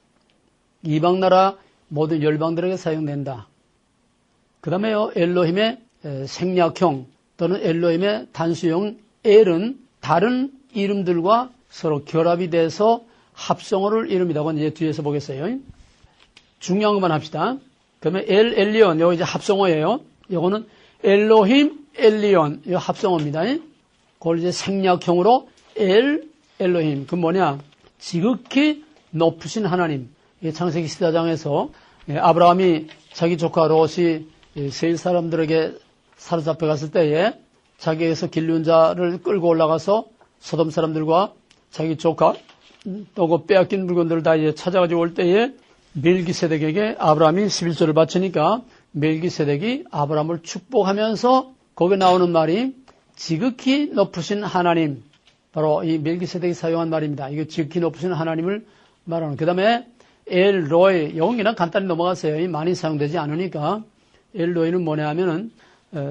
이방 나라 모든 열방들에게 사용된다. 그 다음에요, 엘로힘의 생략형 또는 엘로힘의 단수형 엘은 다른 이름들과 서로 결합이 돼서 합성어를 이룹니다. 그건 이제 뒤에서 보겠어요. 중요한 것만 합시다. 그러면 엘리온, 이거 이제 합성어예요. 이거는 엘로힘, 엘리온, 이거 합성어입니다. 그걸 이제 생략형으로 엘로힘. 그 뭐냐? 지극히 높으신 하나님. 창세기 14장에서 아브라함이 자기 조카 롯이 세일 사람들에게 사로잡혀 갔을 때에 자기에서 길륜 자를 끌고 올라가서 소돔 사람들과 자기 조카 또 그 빼앗긴 물건들을 다 이제 찾아가지고 올 때에 멜기세덱에게 아브라함이 11조를 바치니까 멜기세덱이 아브라함을 축복하면서 거기에 나오는 말이 지극히 높으신 하나님. 바로 이 멜기세덱이 사용한 말입니다. 이거 지극히 높으신 하나님을 말하는. 그 다음에 엘로이, 여기는 간단히 넘어갔어요. 많이 사용되지 않으니까. 엘로이는 뭐냐 하면은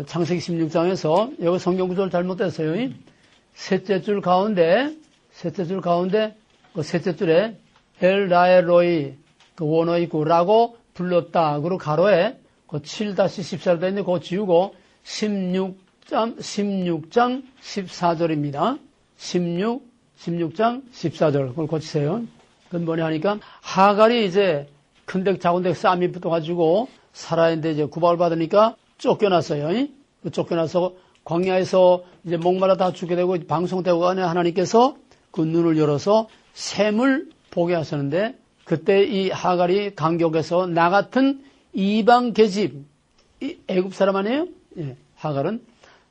창세기 16장에서 여기 성경 구조를 잘못됐어요. 셋째 줄 가운데 그 셋째 줄에 엘라엘로이 그 원어 있고 라고 불렀다. 그리고 가로에 그 7-14로 되어 있는데 그거 지우고 16장 14절입니다. 16장 14절 그걸 고치세요. 그건 뭐냐 하니까 하갈이 이제 큰덱 작은덱 쌈이 붙어가지고 살아있는데 이제 구박을 받으니까 쫓겨났어요. 쫓겨나서 광야에서 이제 목마라 다 죽게 되고 방송되고 가네 하나님께서 그 눈을 열어서 샘을 보게 하셨는데 그때 이 하갈이 감격해서 나 같은 이방 계집, 애굽 사람 아니에요? 예, 하갈은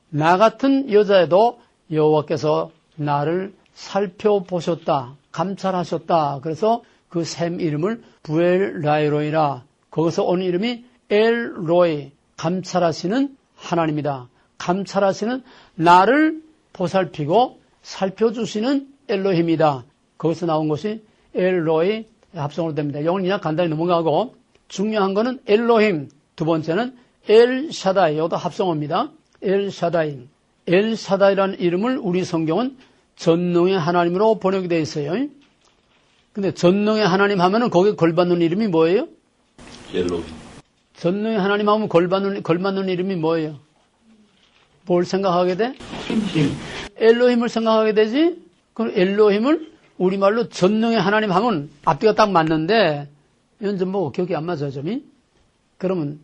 나 같은 여자에도 여호와께서 나를 살펴보셨다, 감찰하셨다. 그래서 그 샘 이름을 부엘라이로이라. 거기서 온 이름이 엘로이, 감찰하시는 하나님이다. 감찰하시는 나를 보살피고 살펴주시는 엘로힘이다. 거기서 나온 것이 엘로이 합성으로 됩니다. 이건 그냥 간단히 넘어가고 중요한 거는 엘로힘, 두 번째는 엘샤다이, 이것도 합성어입니다. 엘샤다이. 엘샤다이라는 이름을 우리 성경은 전능의 하나님으로 번역이 되어 있어요. 근데 전능의 하나님 하면은 거기에 걸받는 이름이 뭐예요? 엘로힘. 전능의 하나님 하면 걸맞는 이름이 뭐예요? 뭘 생각하게 돼? 엘로힘을 생각하게 되지? 그럼 엘로힘을 우리말로 전능의 하나님 하면 앞뒤가 딱 맞는데 이건 좀 뭐 기억이 안 맞아요, 점이. 그러면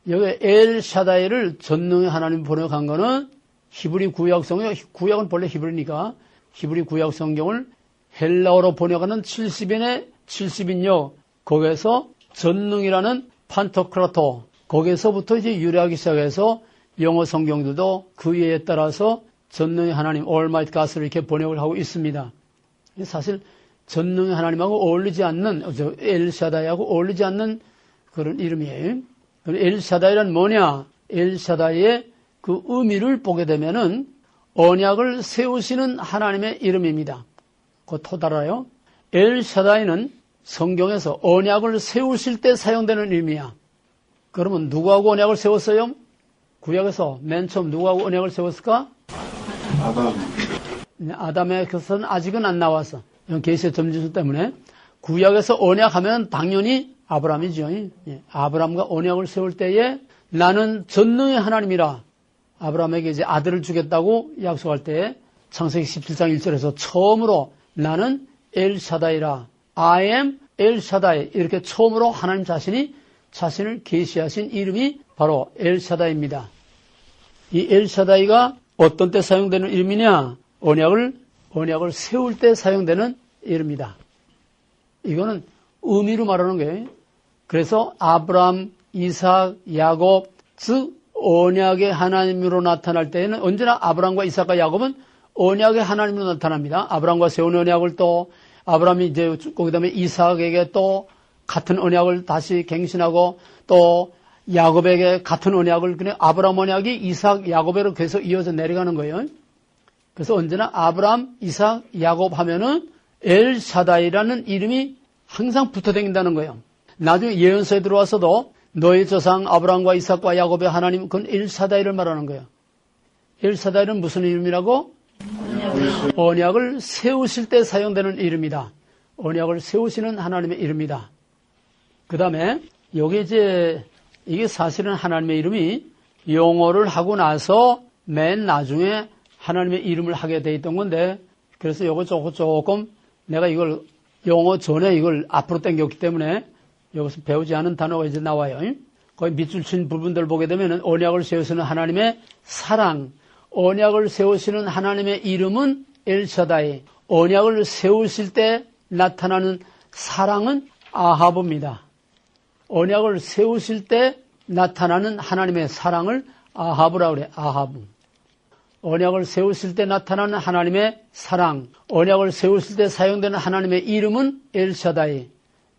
여기 엘샤다이를 전능의 하나님 번역한 거는 히브리 구약 성경, 구약은 본래 히브리니까 히브리 구약 성경을 헬라어로 번역하는 70인역 거기에서 전능이라는 판토크라토 거기에서부터 이제 유래하기 시작해서 영어 성경들도 그 예에 따라서 전능의 하나님, Almighty God을 이렇게 번역을 하고 있습니다. 사실 전능의 하나님하고 어울리지 않는, 엘샤다이하고 어울리지 않는 그런 이름이에요. 엘샤다이란 뭐냐? 엘샤다이의 그 의미를 보게 되면은 언약을 세우시는 하나님의 이름입니다. 그거 더 달아요. 엘샤다이는 성경에서 언약을 세우실 때 사용되는 의미야. 그러면 누구하고 언약을 세웠어요? 구약에서 맨 처음 누구하고 언약을 세웠을까? 아담의 것은 아직은 안 나와서 이건 계시의 점지수 때문에 구약에서 언약하면 당연히 아브라함이죠. 예. 아브라함과 언약을 세울 때에 나는 전능의 하나님이라 아브라함에게 이제 아들을 주겠다고 약속할 때에 창세기 17장 1절에서 처음으로 나는 엘샤다이라 I am 엘샤다이 이렇게 처음으로 하나님 자신이 자신을 계시하신 이름이 바로 엘샤다이입니다. 이 엘샤다이가 어떤 때 사용되는 이름이냐? 언약을 세울 때 사용되는 이름이다. 이거는 의미로 말하는 거예요. 그래서 아브라함, 이삭, 야곱, 즉 언약의 하나님으로 나타날 때에는 언제나 아브라함과 이삭과 야곱은 언약의 하나님으로 나타납니다. 아브라함과 세운 언약을 또 아브라함이 이제 그다음에 이삭에게 또 같은 언약을 다시 갱신하고 또 야곱에게 같은 언약을 그냥 아브라함 언약이 이삭, 야곱으로 계속 이어져 내려가는 거예요. 그래서 언제나 아브라함, 이삭, 야곱 하면은 엘샤다이라는 이름이 항상 붙어 다닌다는 거예요. 나중에 예언서에 들어와서도 너의 조상 아브라함과 이삭과 야곱의 하나님 그건 엘샤다이를 말하는 거예요. 엘샤다이는 무슨 이름이라고? 언약을 세우실 때 사용되는 이름이다. 언약을 세우시는 하나님의 이름이다. 그 다음에 여기 이제 이게 사실은 하나님의 이름이 용어를 하고 나서 맨 나중에 하나님의 이름을 하게 돼 있던 건데 그래서 요거 조금 내가 이걸 용어 전에 이걸 앞으로 당겼기 때문에 여기서 배우지 않은 단어가 이제 나와요. 거기 밑줄 친 부분들 보게 되면 언약을 세우시는 하나님의 사랑, 언약을 세우시는 하나님의 이름은 엘샤다이, 언약을 세우실 때 나타나는 사랑은 아하브입니다. 언약을 세우실 때 나타나는 하나님의 사랑을 아하브라고 그래. 아하브. 언약을 세우실 때 나타나는 하나님의 사랑, 언약을 세우실 때 사용되는 하나님의 이름은 엘샤다이.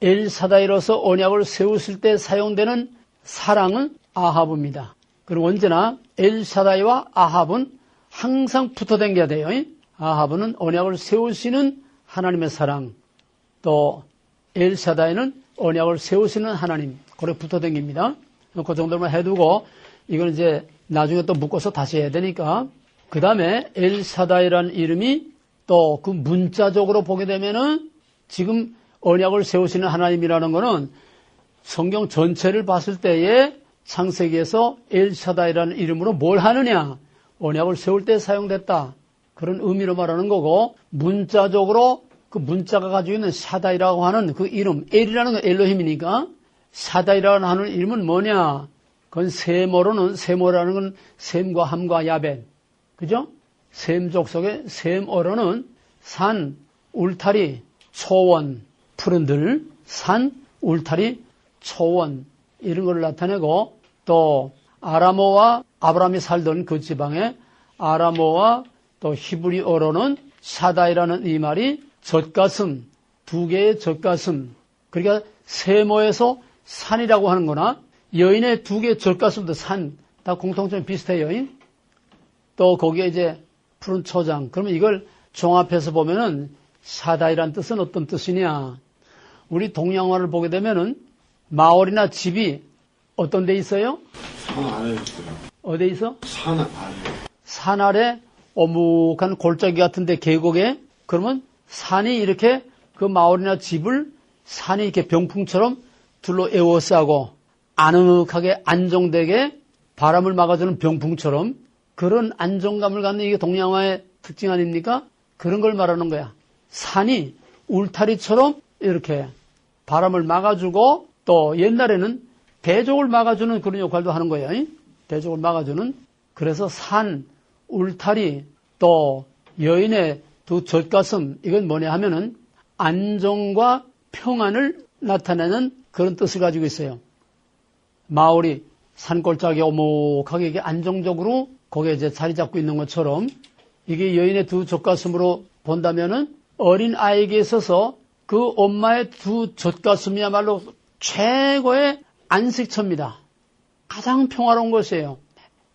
엘샤다이로서 언약을 세우실 때 사용되는 사랑은 아하브입니다. 그럼 언제나 엘샤다이와 아합은 항상 붙어 다녀야 돼요. 아하브는 언약을 세우시는 하나님의 사랑, 또 엘샤다이는 언약을 세우시는 하나님, 그래 붙어 다닙니다. 그 정도만 해두고 이건 이제 나중에 또 묶어서 다시 해야 되니까. 그 다음에 엘샤다이라는 이름이 또 그 문자적으로 보게 되면은 지금 언약을 세우시는 하나님이라는 거는 성경 전체를 봤을 때에 창세기에서 엘샤다이라는 이름으로 뭘 하느냐? 언약을 세울 때 사용됐다. 그런 의미로 말하는 거고 문자적으로 그 문자가 가지고 있는 샤다이라고 하는 그 이름, 엘이라는 건 엘로힘이니까 샤다이라고 하는 이름은 뭐냐? 그건 세모라는 건 셈과 함과 야벳. 그죠? 셈족 속에 셈어로는 산, 울타리, 초원, 푸른 들, 산, 울타리, 초원 이런 걸 나타내고 또 아라모와 아브라함이 살던 그 지방에 아라모와 또 히브리어로는 샤다이라는 이 말이 젖가슴, 두 개의 젖가슴. 그러니까 세모에서 산이라고 하는 거나 여인의 두 개의 젖가슴도 산, 다 공통점이 비슷해요. 또 거기에 이제 푸른 초장. 그러면 이걸 종합해서 보면은 샤다이란 뜻은 어떤 뜻이냐? 우리 동양화를 보게 되면은 마을이나 집이 어떤 데 있어요? 산 아래에 있어요. 어디에 있어? 산 아래. 산 아래 오목한 골짜기 같은데 계곡에 그러면 산이 이렇게 그 마을이나 집을 산이 이렇게 병풍처럼 둘러 에워싸고 아늑하게 안정되게 바람을 막아주는 병풍처럼 그런 안정감을 갖는 이게 동양화의 특징 아닙니까? 그런 걸 말하는 거야. 산이 울타리처럼 이렇게 바람을 막아주고 또 옛날에는 대적을 막아주는 그런 역할도 하는 거예요. 대적을 막아주는. 그래서 산, 울타리, 또 여인의 두 젖가슴 이건 뭐냐 하면은 안정과 평안을 나타내는 그런 뜻을 가지고 있어요. 마을이 산골짜기에 오목하게 이게 안정적으로 거기에 이제 자리 잡고 있는 것처럼 이게 여인의 두 젖가슴으로 본다면은 어린 아이에게 있어서 그 엄마의 두 젖가슴이야말로 최고의 안식처입니다. 가장 평화로운 것이에요.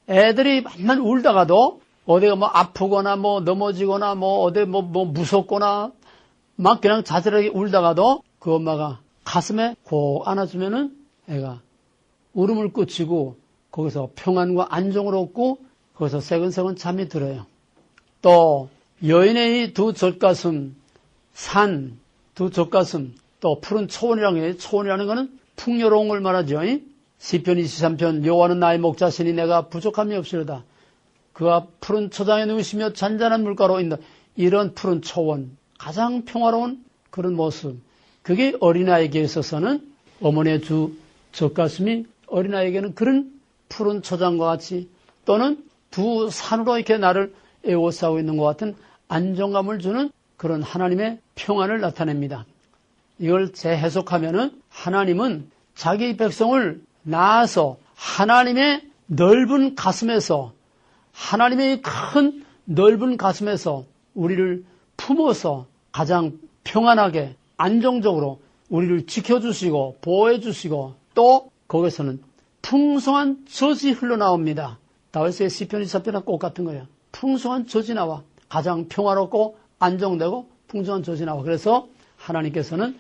애들이 맨날 울다가도 어디가 뭐 아프거나 뭐 넘어지거나 뭐 어디 뭐 무섭거나 막 그냥 자잘하게 울다가도 그 엄마가 가슴에 꼭 안아주면은 애가 울음을 그치고 거기서 평안과 안정을 얻고 거기서 새근새근 잠이 들어요. 또 여인의 두 젖가슴, 산, 두 젖가슴, 또 푸른 초원이라는 게, 초원이라는 것은 풍요로운 걸 말하죠. 시편 23편, 여호와는 나의 목자시니 내가 부족함이 없으리로다. 그가 푸른 초장에 누우시며 잔잔한 물가로 인다. 이런 푸른 초원, 가장 평화로운 그런 모습. 그게 어린아이에게 있어서는 어머니의 두 젖가슴이 어린아이에게는 그런 푸른 초장과 같이 또는 두 산으로 이렇게 나를 에워싸고 있는 것 같은 안정감을 주는 그런 하나님의 평안을 나타냅니다. 이걸 재해석하면은 하나님은 자기 백성을 낳아서 하나님의 넓은 가슴에서 하나님의 큰 넓은 가슴에서 우리를 품어서 가장 평안하게 안정적으로 우리를 지켜주시고 보호해주시고 또 거기서는 풍성한 젖이 흘러나옵니다. 다윗의 시편 24편과 꼭 같은 거예요. 풍성한 젖이 나와 가장 평화롭고 안정되고 풍성한 젖이 나와. 그래서 하나님께서는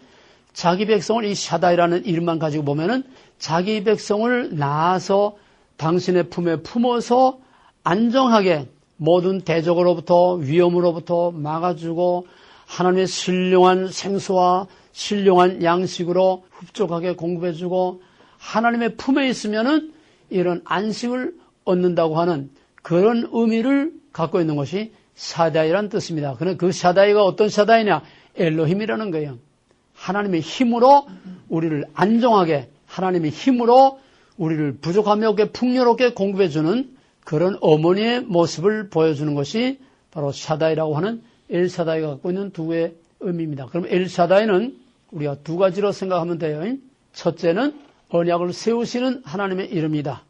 자기 백성을 이 샤다이라는 이름만 가지고 보면은 자기 백성을 낳아서 당신의 품에 품어서 안정하게 모든 대적으로부터 위험으로부터 막아주고 하나님의 신령한 생수와 신령한 양식으로 흡족하게 공급해주고 하나님의 품에 있으면은 이런 안식을 얻는다고 하는 그런 의미를 갖고 있는 것이 샤다이라는 뜻입니다. 그런데 그 샤다이가 어떤 샤다이냐? 엘로힘이라는 거예요. 하나님의 힘으로 우리를 안정하게 하나님의 힘으로 우리를 부족함이 없게 풍요롭게 공급해주는 그런 어머니의 모습을 보여주는 것이 바로 샤다이라고 하는 엘샤다이가 갖고 있는 두 개의 의미입니다. 그럼 엘샤다이는 우리가 두 가지로 생각하면 돼요. 첫째는 언약을 세우시는 하나님의 이름이다.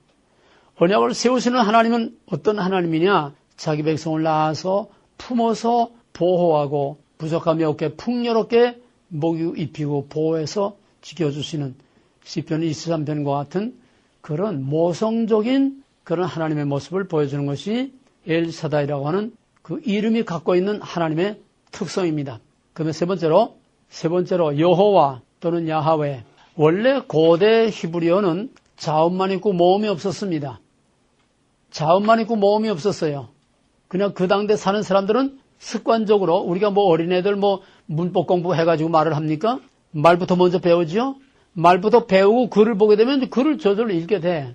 언약을 세우시는 하나님은 어떤 하나님이냐? 자기 백성을 낳아서 품어서 보호하고 부족함이 없게 풍요롭게 먹이 입히고 보호해서 지켜주시는 시편 23편과 같은 그런 모성적인 그런 하나님의 모습을 보여주는 것이 엘사다이라고 하는 그 이름이 갖고 있는 하나님의 특성입니다. 그러면 세 번째로 여호와 또는 야하웨. 원래 고대 히브리어는 자음만 있고 모음이 없었습니다. 자음만 있고 모음이 없었어요. 그냥 그 당대 사는 사람들은 습관적으로 우리가 뭐 어린애들 뭐 문법 공부해가지고 말을 합니까? 말부터 먼저 배우죠? 말부터 배우고 글을 보게 되면 글을 저절로 읽게 돼.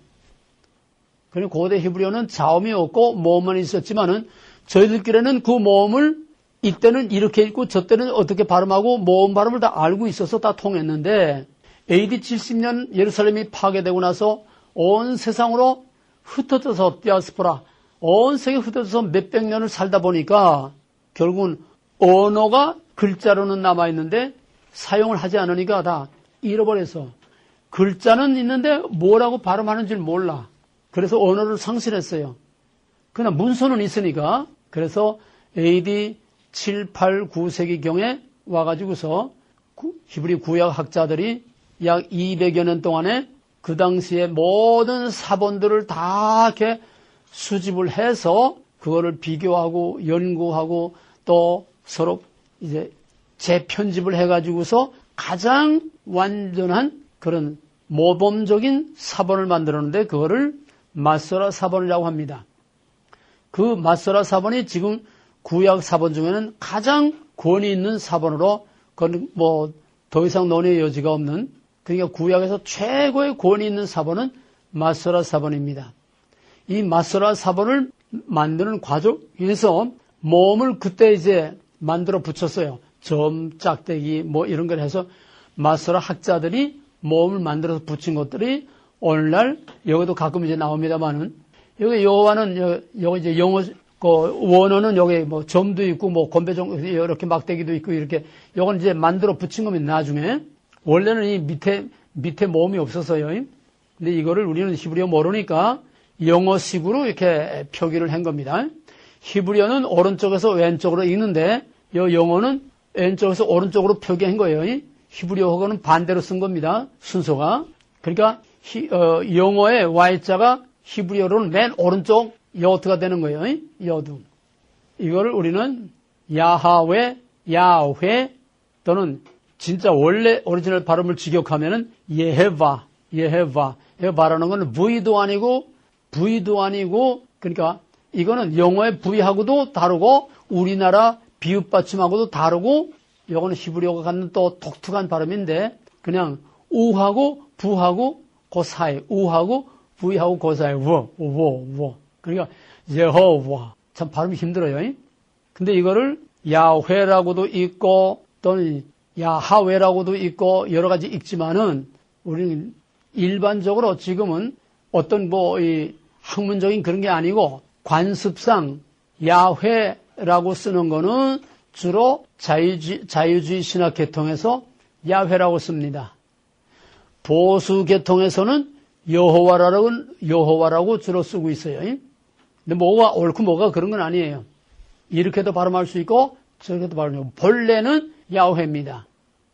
그런데 고대 히브리어는 자음이 없고 모음만 있었지만은 저희들끼리는 그 모음을 이때는 이렇게 읽고 저때는 어떻게 발음하고 모음 발음을 다 알고 있어서 다 통했는데 AD 70년 예루살렘이 파괴되고 나서 온 세상으로 흩어져서 디아스포라 온 세계에 흩어져서 몇백 년을 살다 보니까 결국은 언어가 글자로는 남아있는데 사용을 하지 않으니까 다 잃어버려서 글자는 있는데 뭐라고 발음하는지 몰라. 그래서 언어를 상실했어요. 그러나 문서는 있으니까 그래서 AD 7, 8, 9세기경에 와가지고서 히브리 구약 학자들이 약 200여 년 동안에 그 당시에 모든 사본들을 다 이렇게 수집을 해서 그거를 비교하고 연구하고 또 서로 이제 재편집을 해가지고서 가장 완전한 그런 모범적인 사본을 만들었는데 그거를 마소라 사본이라고 합니다. 그 마소라 사본이 지금 구약 사본 중에는 가장 권위 있는 사본으로 그건 뭐 더 이상 논의의 여지가 없는 그러니까 구약에서 최고의 권위 있는 사본은 마소라 사본입니다. 이 마소라 사본을 만드는 과정에서 모음을 그때 이제 만들어 붙였어요. 점, 짝대기 뭐 이런 걸 해서 마소라 학자들이 모음을 만들어서 붙인 것들이 오늘날 여기도 가끔 이제 나옵니다만은 여기 여호와는 여기 이제 영어 그 원어는 여기 뭐 점도 있고 뭐 건배종 이렇게 막대기도 있고 이렇게 요건 이제 만들어 붙인 겁니다. 나중에 원래는 이 밑에 모음이 없었어요. 근데 이거를 우리는 히브리어 모르니까 영어식으로 이렇게 표기를 한 겁니다. 히브리어는 오른쪽에서 왼쪽으로 읽는데 이 영어는 왼쪽에서 오른쪽으로 표기한 거예요. 히브리어하고는 반대로 쓴 겁니다. 순서가. 그러니까 영어의 Y자가 히브리어로는 맨 오른쪽 여드가 되는 거예요. 여드. 이거를 우리는 야하웨, 야훼 또는 진짜 원래 오리지널 발음을 직역하면은 예헤바. 말하는 건 V도 아니고 그러니까 이거는 영어의 V하고도 다르고 우리나라 비읍 받침하고도 다르고 이거는 히브리어가 갖는 또 독특한 발음인데 그냥 우하고 부하고 그 사이 우하고 V하고 그 사이 워 그러니까 예호와 참 발음이 힘들어요. 근데 이거를 야훼라고도 있고 또는 야하웨라고도 있고 여러 가지 읽지만은 우리는 일반적으로 지금은 어떤 이 학문적인 그런 게 아니고 관습상 야훼라고 쓰는 거는 주로 자유주의 신학 계통에서 야훼라고 씁니다. 보수 계통에서는 여호와라고 주로 쓰고 있어요. 근데 뭐가 옳고 뭐가 그런 건 아니에요. 이렇게도 발음할 수 있고 저렇게도 발음할 수 있고 본래는 야훼입니다.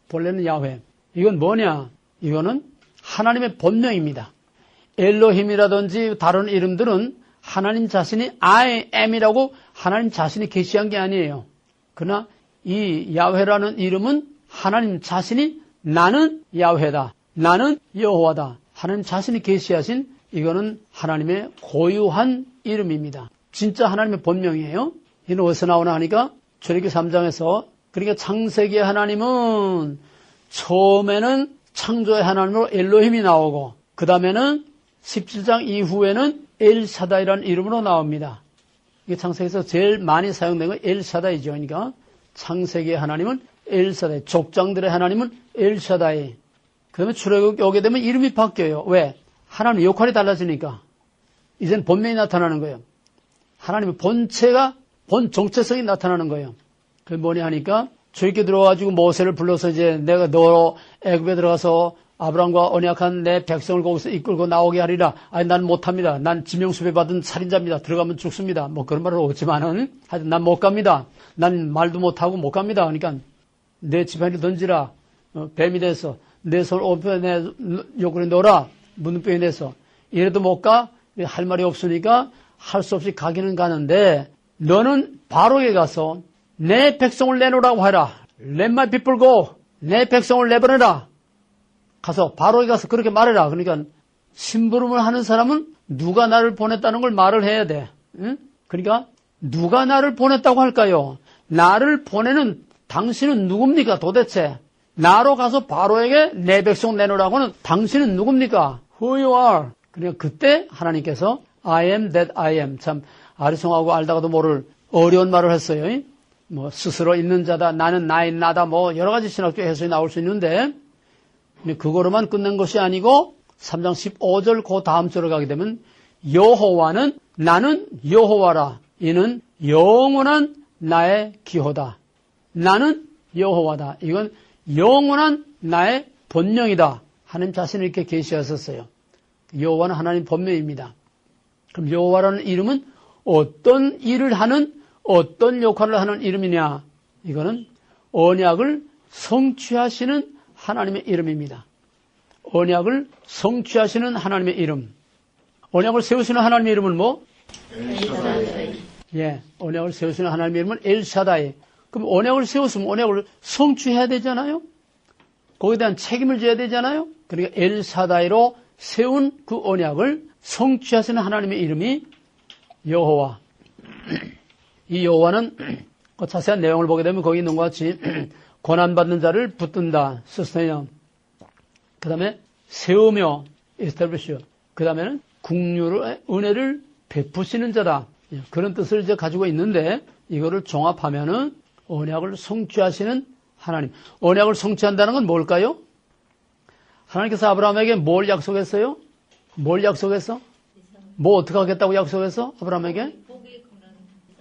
본래는 야훼. 이건 뭐냐? 이거는 하나님의 본명입니다. 엘로힘이라든지 다른 이름들은 하나님 자신이 I am이라고 하나님 자신이 계시한 게 아니에요. 그러나 이 야훼라는 이름은 하나님 자신이 나는 야훼다. 나는 여호와다. 하나님 자신이 계시하신 이거는 하나님의 고유한 이름입니다. 진짜 하나님의 본명이에요. 이는 어디서 나오나 하니까 출애굽기 3장에서 그러니까 창세기의 하나님은 처음에는 창조의 하나님으로 엘로힘이 나오고 그 다음에는 17장 이후에는 엘샤다이라는 이름으로 나옵니다. 이게 창세기에서 제일 많이 사용된 건 엘샤다이죠. 그러니까 창세기의 하나님은 엘샤다이, 족장들의 하나님은 엘샤다이. 그 다음에 출애굽 오게 되면 이름이 바뀌어요. 왜? 하나님의 역할이 달라지니까. 이제는 본명이 나타나는 거예요. 하나님의 본체가, 본 정체성이 나타나는 거예요. 그게 뭐냐 하니까 저렇게 들어와가지고 모세를 불러서 이제 내가 너 애굽에 들어가서 아브라함과 언약한 내 백성을 거기서 이끌고 나오게 하리라. 아니 난 못합니다. 난 지명수배 받은 살인자입니다. 들어가면 죽습니다. 뭐 그런 말은 없지만은 하여튼 난 못 갑니다. 난 말도 못하고 못 갑니다. 그러니까 내 지팡이를 던지라. 뱀이 돼서 내 손을 오pen 내 요구를 넣어라. 문둥병이 돼서 이래도 못 가? 할 말이 없으니까 할 수 없이 가기는 가는데 너는 바로에 가서 내 백성을 내놓으라고 하라. Let my people go. 내 백성을 내보내라. 가서 바로에 가서 그렇게 말해라. 그러니까 심부름을 하는 사람은 누가 나를 보냈다는 걸 말을 해야 돼. 응? 그러니까 누가 나를 보냈다고 할까요? 나를 보내는 당신은 누굽니까 도대체? 나로 가서 바로에게 내 백성 내놓으라고는 당신은 누굽니까? Who you are. 그러니까 그때 하나님께서 I am that I am. 참 아리송하고 알다가도 모를 어려운 말을 했어요. 뭐 스스로 있는 자다, 나는 나인 나다, 뭐 여러 가지 신학적 해석이 나올 수 있는데 그거로만 끝낸 것이 아니고 3장 15절 그 다음 절을 가게 되면 여호와는 나는 여호와라. 이는 영원한 나의 기호다. 나는 여호와다. 이건 영원한 나의 본명이다. 하나님 자신을 이렇게 계시하셨어요. 여호와는 하나님 본명입니다. 그럼 여호와라는 이름은 어떤 일을 하는 어떤 역할을 하는 이름이냐? 이거는 언약을 성취하시는 하나님의 이름입니다. 언약을 성취하시는 하나님의 이름. 언약을 세우시는 하나님의 이름은 뭐? 엘샤다이. 예, 언약을 세우시는 하나님의 이름은 엘샤다이. 그럼 언약을 세웠으면 언약을 성취해야 되잖아요? 거기에 대한 책임을 져야 되잖아요? 그러니까 엘샤다이로 세운 그 언약을 성취하시는 하나님의 이름이 여호와. 이 여호와는 그 자세한 내용을 보게 되면 거기 있는 것 같이 고난받는 자를 붙든다. sustainer. 그 다음에 세우며 establish. 그 다음에는 국류의 은혜를 베푸시는 자다. 그런 뜻을 이제 가지고 있는데 이거를 종합하면은 언약을 성취하시는 하나님. 언약을 성취한다는 건 뭘까요? 하나님께서 아브라함에게 뭘 약속했어요? 뭘 약속했어? 뭐 어떻게 하겠다고 약속했어? 아브라함에게?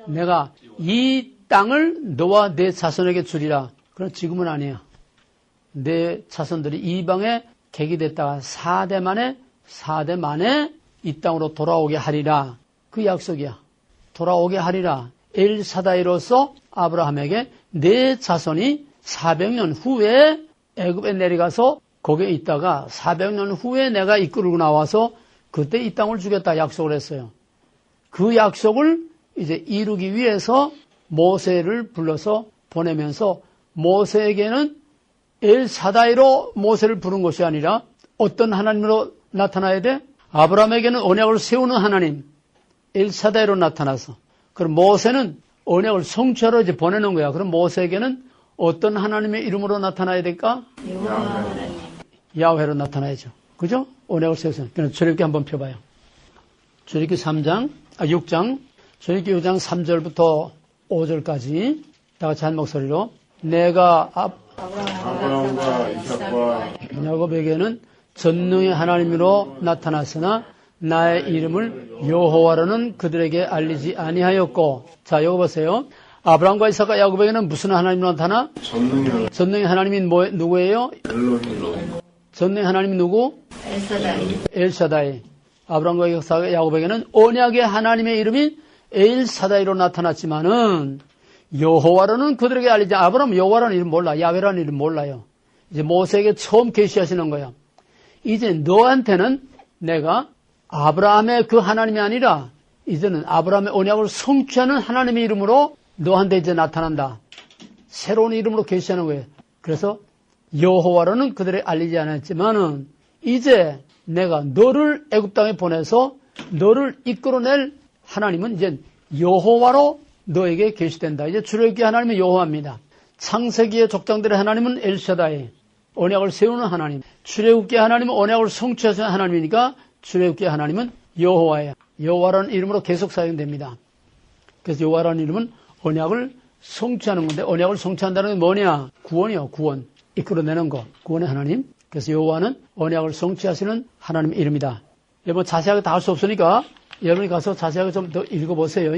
내가 이 땅을 너와 내 자손에게 주리라. 그럼 지금은 아니야. 내 자손들이 이방에 객이 됐다가 4대 만에 이 땅으로 돌아오게 하리라. 그 약속이야. 돌아오게 하리라. 엘사다이로서 아브라함에게 내 자손이 400년 후에 애굽에 내려가서 거기에 있다가 400년 후에 내가 이끌고 나와서 그때 이 땅을 주겠다 약속을 했어요. 그 약속을 이제 이루기 위해서 모세를 불러서 보내면서 모세에게는 엘사다이로 모세를 부른 것이 아니라 어떤 하나님으로 나타나야 돼? 아브라함에게는 언약을 세우는 하나님, 엘사다이로 나타나서. 그럼 모세는 언약을 성취하러 이제 보내는 거야. 그럼 모세에게는 어떤 하나님의 이름으로 나타나야 될까? 야훼로 나타나야죠. 그죠? 언약을 세워서. 그럼 출애굽기 한번 펴봐요. 출애굽기 6장. 출애굽기 6장 3절부터 5절까지 다 같이 한 목소리로 내가 아브라함과 이삭과 야곱에게는 전능의 하나님으로 나타났으나 나의 이름을 여호와라는 그들에게 알리지 아니하였고. 자, 여기 보세요. 아브라함과 이삭과 야곱에게는 무슨 하나님으로 나타나? 전능의 하나님이 누구예요? 전능의 하나님이 누구? 엘사다이. 아브라함과 이삭과 야곱에게는 언약의 하나님의 이름이 엘사다이로 나타났지만은 여호와라는 그들에게 알리지. 아브라함은 여호와라는 이름 몰라. 야훼라는 이름 몰라요. 이제 모세에게 처음 계시하시는 거야. 이제 너한테는 내가 아브라함의 그 하나님이 아니라 이제는 아브라함의 언약을 성취하는 하나님의 이름으로 너한테 이제 나타난다. 새로운 이름으로 계시하는 거예요. 그래서 여호와라는 그들에게 알리지 않았지만은 이제 내가 너를 애굽 땅에 보내서 너를 이끌어낼 하나님은 이제 여호와로 너에게 계시된다. 이제 출애굽기 하나님은 여호와입니다. 창세기의 족장들의 하나님은 엘샤다이, 언약을 세우는 하나님. 출애굽기 하나님은 언약을 성취하시는 하나님이니까 출애굽기 하나님은 여호와예요. 여호와라는 이름으로 계속 사용됩니다. 그래서 여호와라는 이름은 언약을 성취하는 건데, 언약을 성취한다는 게 뭐냐? 구원이요, 구원. 이끌어내는 거, 구원의 하나님. 그래서 여호와는 언약을 성취하시는 하나님의 이름이다. 여러분 자세하게 다 할 수 없으니까 여러분이 가서 자세하게 좀 더 읽어보세요.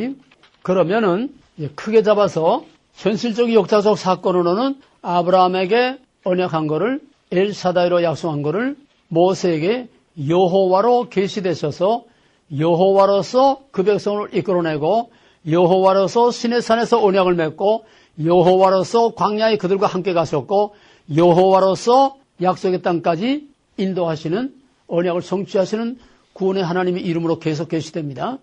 그러면은 크게 잡아서 현실적 역사적 사건으로는 아브라함에게 언약한 거를 엘사다이로 약속한 거를 모세에게 여호와로 계시되셔서 여호와로서 그 백성을 이끌어내고 여호와로서 시내산에서 언약을 맺고 여호와로서 광야에 그들과 함께 가셨고 여호와로서 약속의 땅까지 인도하시는 언약을 성취하시는 구원의 하나님의 이름으로 계속 계시됩니다.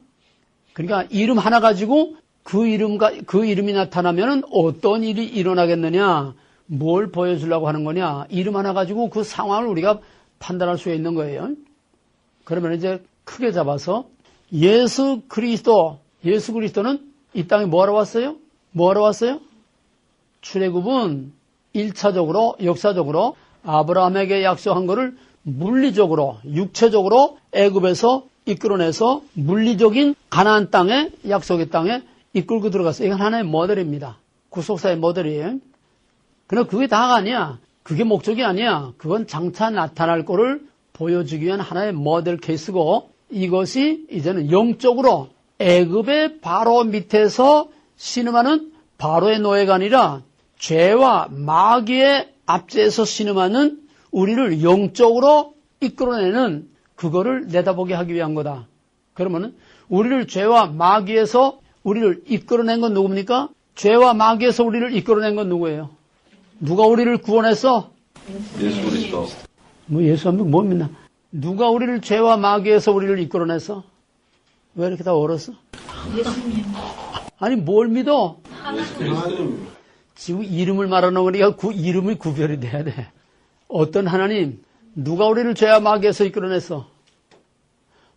그러니까 이름 하나 가지고 그 이름이 나타나면 어떤 일이 일어나겠느냐, 뭘 보여주려고 하는 거냐, 이름 하나 가지고 그 상황을 우리가 판단할 수 있는 거예요. 그러면 이제 크게 잡아서 예수 그리스도는 이 땅에 뭐하러 왔어요? 뭐하러 왔어요? 출애굽은 1차적으로 역사적으로 아브라함에게 약속한 것을 물리적으로 육체적으로 애굽에서 이끌어내서 물리적인 가나안 땅에 약속의 땅에 이끌고 들어갔어요. 이건 하나의 모델입니다. 구속사의 모델이에요. 그러나 그게 다가 아니야. 그게 목적이 아니야. 그건 장차 나타날 거를 보여주기 위한 하나의 모델 케이스고 이것이 이제는 영적으로 애굽의 바로 밑에서 신음하는 바로의 노예가 아니라 죄와 마귀의 압제에서 신음하는 우리를 영적으로 이끌어내는 그거를 내다보게 하기 위한 거다. 그러면은 우리를 죄와 마귀에서 우리를 이끌어낸 건 누굽니까? 죄와 마귀에서 우리를 이끌어낸 건 누구예요? 누가 우리를 구원했어? 예수 그리스도. 예수 하면 뭡니까? 누가 우리를 죄와 마귀에서 우리를 이끌어냈어? 왜 이렇게 다 얼었어? 예수님. 아니 뭘 믿어? 예수 그리스도. 지금 이름을 말하는 거니까 그 이름이 구별이 돼야 돼. 어떤 하나님, 누가 우리를 죄와 마귀에서 이끌어냈어?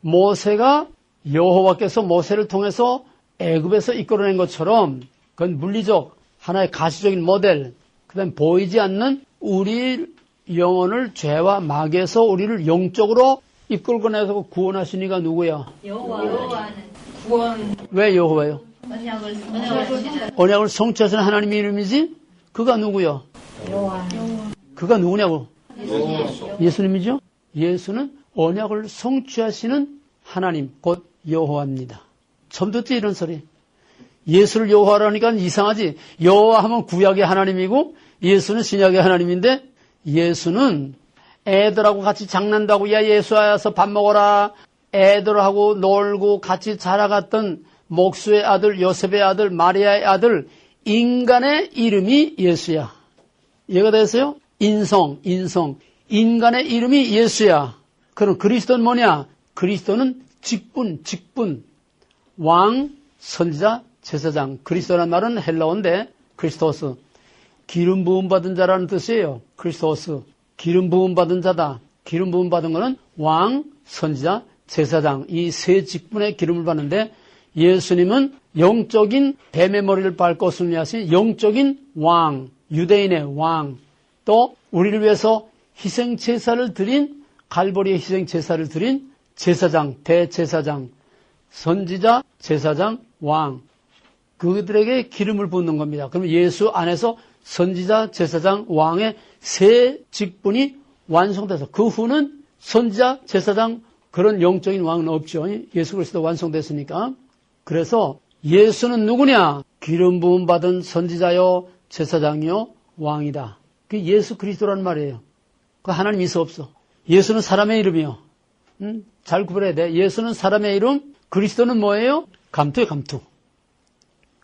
모세가 여호와께서 모세를 통해서 애굽에서 이끌어낸 것처럼 그건 물리적 하나의 가시적인 모델, 그다음 보이지 않는 우리 영혼을 죄와 마귀에서 우리를 영적으로 이끌고 내서 구원하시니가 누구야? 여호와는 구원 왜 여호와요? 언약을 성취하시는 언약을 성취하시는 하나님의 이름이지? 그가 누구요? 여호와. 그가 누구냐고? 예수. 예수님이죠? 예수는 언약을 성취하시는 하나님, 곧 여호와입니다. 처음 듣지 이런 소리. 예수를 여호와라니까 이상하지. 여호와 하면 구약의 하나님이고 예수는 신약의 하나님인데 예수는 애들하고 같이 장난도 하고 야 예수야 와서 밥 먹어라. 애들하고 놀고 같이 자라갔던 목수의 아들, 요셉의 아들, 마리아의 아들 인간의 이름이 예수야. 이해가 됐어요? 인성. 인간의 이름이 예수야. 그럼 그리스도는 뭐냐? 그리스도는 직분. 왕, 선지자, 제사장. 그리스도란 말은 헬라어인데 크리스토스. 기름 부음 받은 자라는 뜻이에요. 크리스토스. 기름 부음 받은 자다. 기름 부음 받은 거는 왕, 선지자, 제사장 이 세 직분의 기름을 받는데 예수님은 영적인 뱀의 머리를 밟고 승리하신 영적인 왕, 유대인의 왕, 또 우리를 위해서 희생 제사를 드린 갈보리의 희생 제사를 드린 제사장, 대제사장, 선지자, 제사장, 왕 그들에게 기름을 붓는 겁니다. 그러면 예수 안에서 선지자, 제사장, 왕의 세 직분이 완성돼서 그 후는 선지자, 제사장 그런 영적인 왕은 없죠. 예수 그리스도 완성됐으니까. 그래서 예수는 누구냐? 기름 부음 받은 선지자요, 제사장이요, 왕이다. 그게 예수 그리스도란 말이에요. 그 하나님 있어 없어. 예수는 사람의 이름이요. 잘 구별해야 돼. 예수는 사람의 이름, 그리스도는 뭐예요? 감투예요, 감투.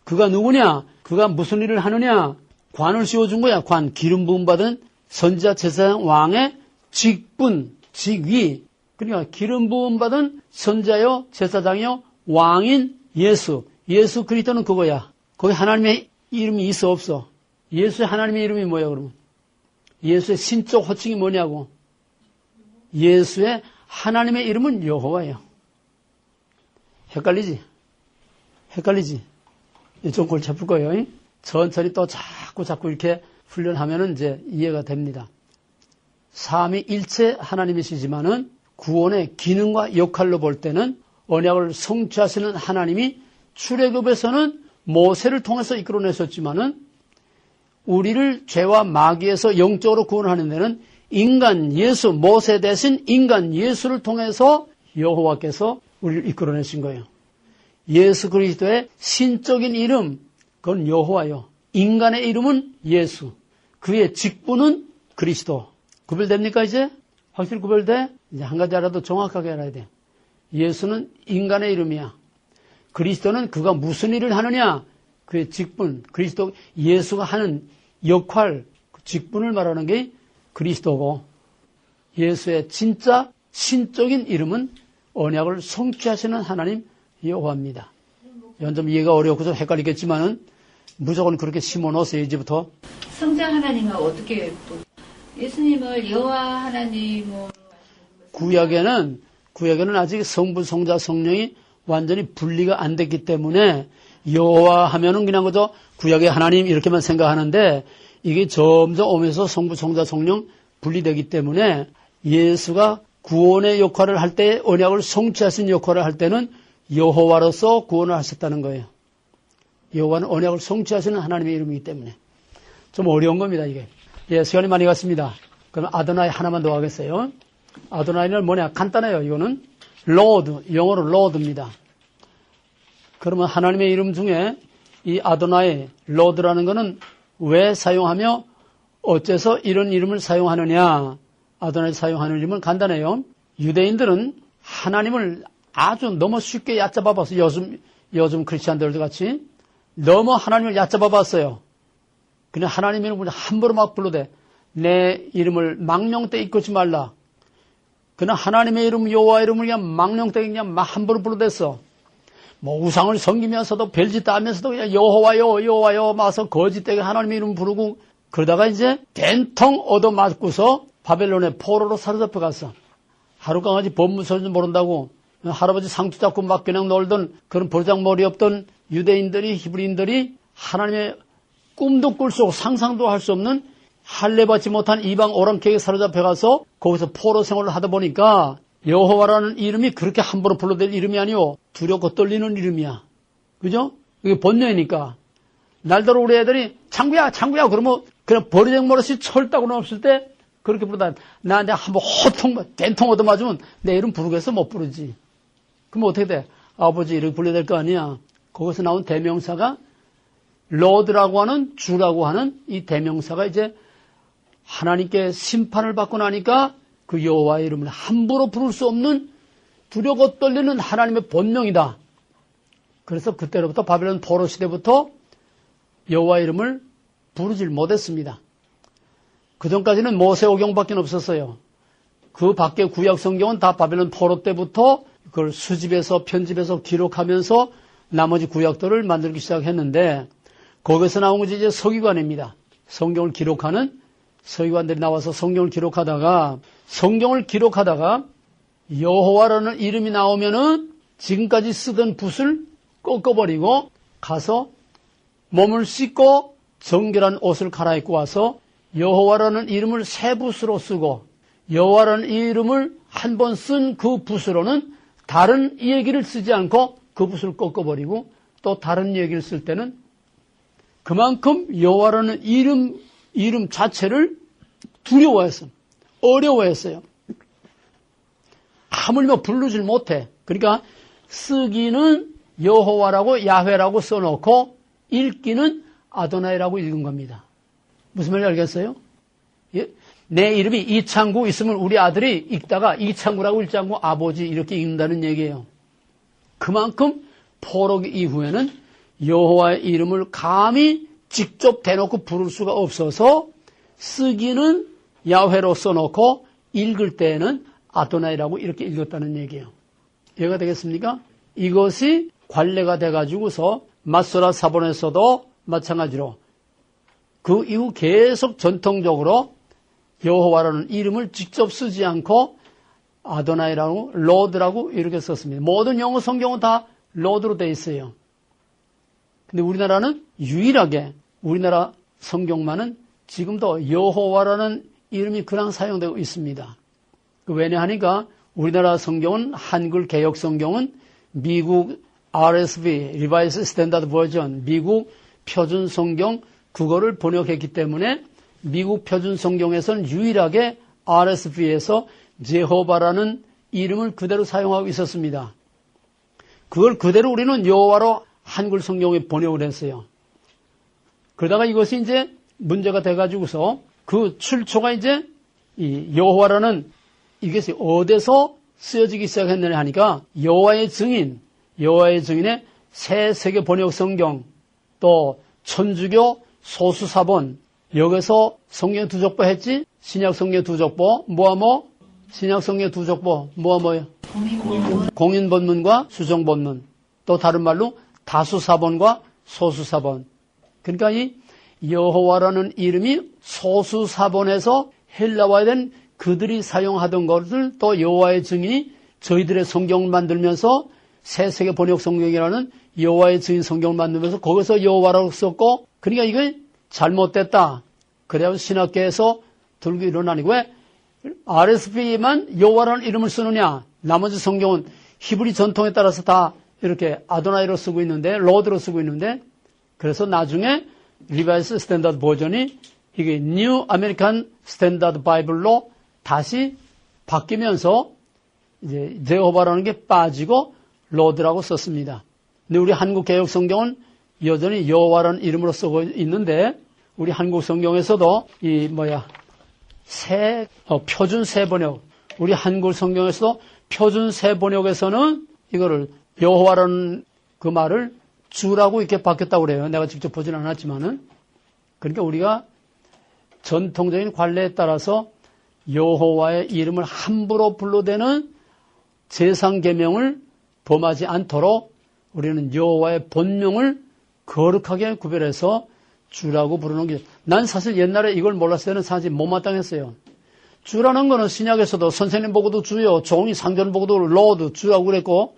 그가 누구냐? 그가 무슨 일을 하느냐? 관을 씌워준 거야. 관, 기름 부음 받은 선지자, 제사장, 왕의 직분, 직위. 그러니까 기름 부음 받은 선지자요, 제사장이요, 왕인 예수. 예수 그리스도는 그거야. 거기 하나님의 이름이 있어 없어? 예수의 하나님의 이름이 뭐야 그러면? 예수의 신적 호칭이 뭐냐고? 예수의 하나님의 이름은 여호와예요. 헷갈리지? 헷갈리지? 좀 골치 아플 거예요. 천천히 또 자꾸 이렇게 훈련하면은 이제 이해가 됩니다. 삼위일체 하나님이시지만은 구원의 기능과 역할로 볼 때는 언약을 성취하시는 하나님이 출애굽에서는 모세를 통해서 이끌어내셨지만은 우리를 죄와 마귀에서 영적으로 구원하는 데는 인간 예수, 모세 대신 인간 예수를 통해서 여호와께서 우리를 이끌어내신 거예요. 예수 그리스도의 신적인 이름, 그건 여호와요. 인간의 이름은 예수. 그의 직분은 그리스도. 구별됩니까 이제? 확실히 구별돼? 이제 한 가지 알아도 정확하게 알아야 돼. 예수는 인간의 이름이야. 그리스도는 그가 무슨 일을 하느냐? 그의 직분, 그리스도, 예수가 하는 역할, 직분을 말하는 게 그리스도고 예수의 진짜 신적인 이름은 언약을 성취하시는 하나님 여호와입니다. 이건 좀 이해가 어렵고 좀 헷갈리겠지만은 무조건 그렇게 심어놓으세요, 이제부터. 성장 하나님은 어떻게 또 예수님을 여호와 하나님으로 구약에는 아직 성부, 성자, 성령이 완전히 분리가 안 됐기 때문에 여호와 하면은 그냥 그저 구약의 하나님 이렇게만 생각하는데 이게 점점 오면서 성부, 성자, 성령 분리되기 때문에 예수가 구원의 역할을 할 때 언약을 성취하신 역할을 할 때는 여호와로서 구원을 하셨다는 거예요. 여호와는 언약을 성취하시는 하나님의 이름이기 때문에 좀 어려운 겁니다 이게. 예, 시간이 많이 갔습니다. 그럼 아도나이 하나만 더 하겠어요. 아도나이는 뭐냐? 간단해요. 이거는 로드, 영어로 로드입니다. 그러면 하나님의 이름 중에 이 아도나이, 로드라는 거는 왜 사용하며 어째서 이런 이름을 사용하느냐? 아도나이 사용하는 이름은 간단해요. 유대인들은 하나님을 아주 너무 쉽게 얕잡아봤어요. 요즘 크리스찬들도 같이 너무 하나님을 얕잡아봤어요. 그냥 하나님의 이름을 함부로 막 불러대. 내 이름을 망령되이 이끌지 말라. 그냥 하나님의 이름, 여호와 이름을 그냥 망령되이 그냥 막 함부로 불러댔어. 뭐 우상을 섬기면서도 별짓 다 하면서도 그냥 여호와요 마서 거짓되게 하나님의 이름 부르고 그러다가 이제 된통 얻어맞고서 바벨론의 포로로 사로잡혀 갔어. 하룻강아지 법문서도 모른다고 할아버지 상투 잡고 막 그냥 놀던 그런 보장머리 없던 유대인들이 히브리인들이 하나님의 꿈도 꿀 수 없고 상상도 할 수 없는 할례받지 못한 이방 오랑캐에 사로잡혀 가서 거기서 포로 생활을 하다 보니까 여호와라는 이름이 그렇게 함부로 불러댈 이름이 아니오. 두렵고 떨리는 이름이야. 그죠? 이게 본능이니까. 날더러 우리 애들이 창구야 그러면 그냥 버리장머리씩 철다고는 없을 때 그렇게 부르다. 나한테 한번 된통 얻어맞으면 내 이름 부르겠어? 못 부르지. 그럼 어떻게 돼? 아버지 이렇게 불러야 될 거 아니야. 거기서 나온 대명사가 로드라고 하는 주라고 하는 이 대명사가 이제 하나님께 심판을 받고 나니까 그 여호와의 이름을 함부로 부를 수 없는 두려고 떨리는 하나님의 본명이다. 그래서 그때로부터 바벨론 포로 시대부터 여호와의 이름을 부르질 못했습니다. 그전까지는 모세오경밖에 없었어요. 그 밖에 구약 성경은 다 바벨론 포로 때부터 그걸 수집해서 편집해서 기록하면서 나머지 구약들을 만들기 시작했는데 거기서 나온 것이 이제 서기관입니다. 성경을 기록하는 서기관들이 나와서 성경을 기록하다가 여호와라는 이름이 나오면은 지금까지 쓰던 붓을 꺾어버리고 가서 몸을 씻고 정결한 옷을 갈아입고 와서 여호와라는 이름을 새 붓으로 쓰고 여호와라는 이름을 한 번 쓴 그 붓으로는 다른 얘기를 쓰지 않고 그 붓을 꺾어버리고 또 다른 얘기를 쓸 때는 그만큼 여호와라는 이름 자체를 두려워했어요. 어려워했어요. 하물며 부르질 못해. 그러니까 쓰기는 여호와라고 야훼라고 써놓고 읽기는 아도나이라고 읽은 겁니다. 무슨 말인지 알겠어요? 예? 내 이름이 이창구 있으면 우리 아들이 읽다가 이창구라고 읽지 않고 아버지 이렇게 읽는다는 얘기예요. 그만큼 포로기 이후에는 여호와의 이름을 감히 직접 대놓고 부를 수가 없어서 쓰기는 야훼로 써놓고 읽을 때에는 아도나이라고 이렇게 읽었다는 얘기예요. 이해가 되겠습니까? 이것이 관례가 돼가지고서 마소라 사본에서도 마찬가지로 그 이후 계속 전통적으로 여호와라는 이름을 직접 쓰지 않고 아도나이라고 로드라고 이렇게 썼습니다. 모든 영어 성경은 다 로드로 되어 있어요. 근데 우리나라는 유일하게 우리나라 성경만은 지금도 여호와라는 이름이 그냥 사용되고 있습니다. 왜냐하니까 우리나라 성경은 한글 개역 성경은 미국 RSV Revised Standard Version 미국 표준 성경 그거를 번역했기 때문에 미국 표준 성경에서는 유일하게 RSV에서 제호바라는 이름을 그대로 사용하고 있었습니다. 그걸 그대로 우리는 여호와로 한글 성경에 번역을 했어요. 그러다가 이것이 이제 문제가 돼가지고서 그 출처가 이제 이 여호와라는 이것이 어디서 쓰여지기 시작했느냐 하니까 여호와의 증인의 새 세계 번역 성경 또 천주교 소수사본 여기서 성경 두 족보 했지? 신약 성경 두 족보 신약 성경 두 족보 뭐예요? 공인본문과 수정본문 또 다른 말로 다수사본과 소수사본. 그러니까 이 여호와라는 이름이 소수사본에서 헬라화에 된 그들이 사용하던 것을 또 여호와의 증인이 저희들의 성경을 만들면서 새 세계 번역 성경이라는 여호와의 증인 성경을 만들면서 거기서 여호와라고 썼고 그러니까 이게 잘못됐다. 그래서 신학계에서 들고 일어나니 왜 RSV만 여호와라는 이름을 쓰느냐. 나머지 성경은 히브리 전통에 따라서 다 이렇게 아도나이로 쓰고 있는데 로드로 쓰고 있는데 그래서 나중에 리바이스 스탠다드 버전이 이게 뉴 아메리칸 스탠다드 바이블로 다시 바뀌면서 이제 제호바라는 게 빠지고 로드라고 썼습니다. 근데 우리 한국 개역 성경은 여전히 여호와라는 이름으로 쓰고 있는데 우리 한국 성경에서도 표준 새 번역 우리 한국 성경에서도 표준 새 번역에서는 이거를 여호와라는 그 말을 주라고 이렇게 바뀌었다고 그래요. 내가 직접 보지는 않았지만은 그러니까 우리가 전통적인 관례에 따라서 여호와의 이름을 함부로 불러대는 제상 계명을 범하지 않도록 우리는 여호와의 본명을 거룩하게 구별해서 주라고 부르는 게 난 사실 옛날에 이걸 몰랐을 때는 사실 못마땅했어요. 주라는 거는 신약에서도 선생님 보고도 주요, 종이 상전 보고도 로드 주라고 그랬고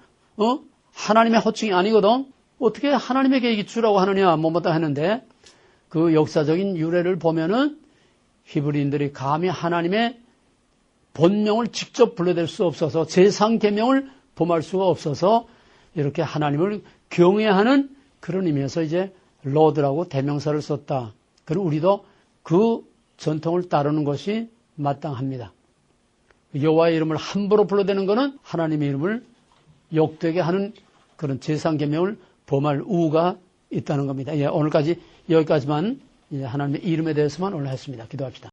하나님의 호칭이 아니거든. 어떻게 하나님에게 이게 주라고 하느냐 못마땅했는데 그 역사적인 유래를 보면은 히브리인들이 감히 하나님의 본명을 직접 불러댈 수 없어서 제상 계명을 범할 수가 없어서 이렇게 하나님을 경외하는 그런 의미에서 이제 로드라고 대명사를 썼다. 그럼 우리도 그 전통을 따르는 것이 마땅합니다. 여호와의 이름을 함부로 불러대는 것은 하나님의 이름을 욕되게 하는 그런 제상 계명을 범할 우가 있다는 겁니다. 오늘까지 여기까지만 하나님의 이름에 대해서만 오늘 했습니다. 기도합시다.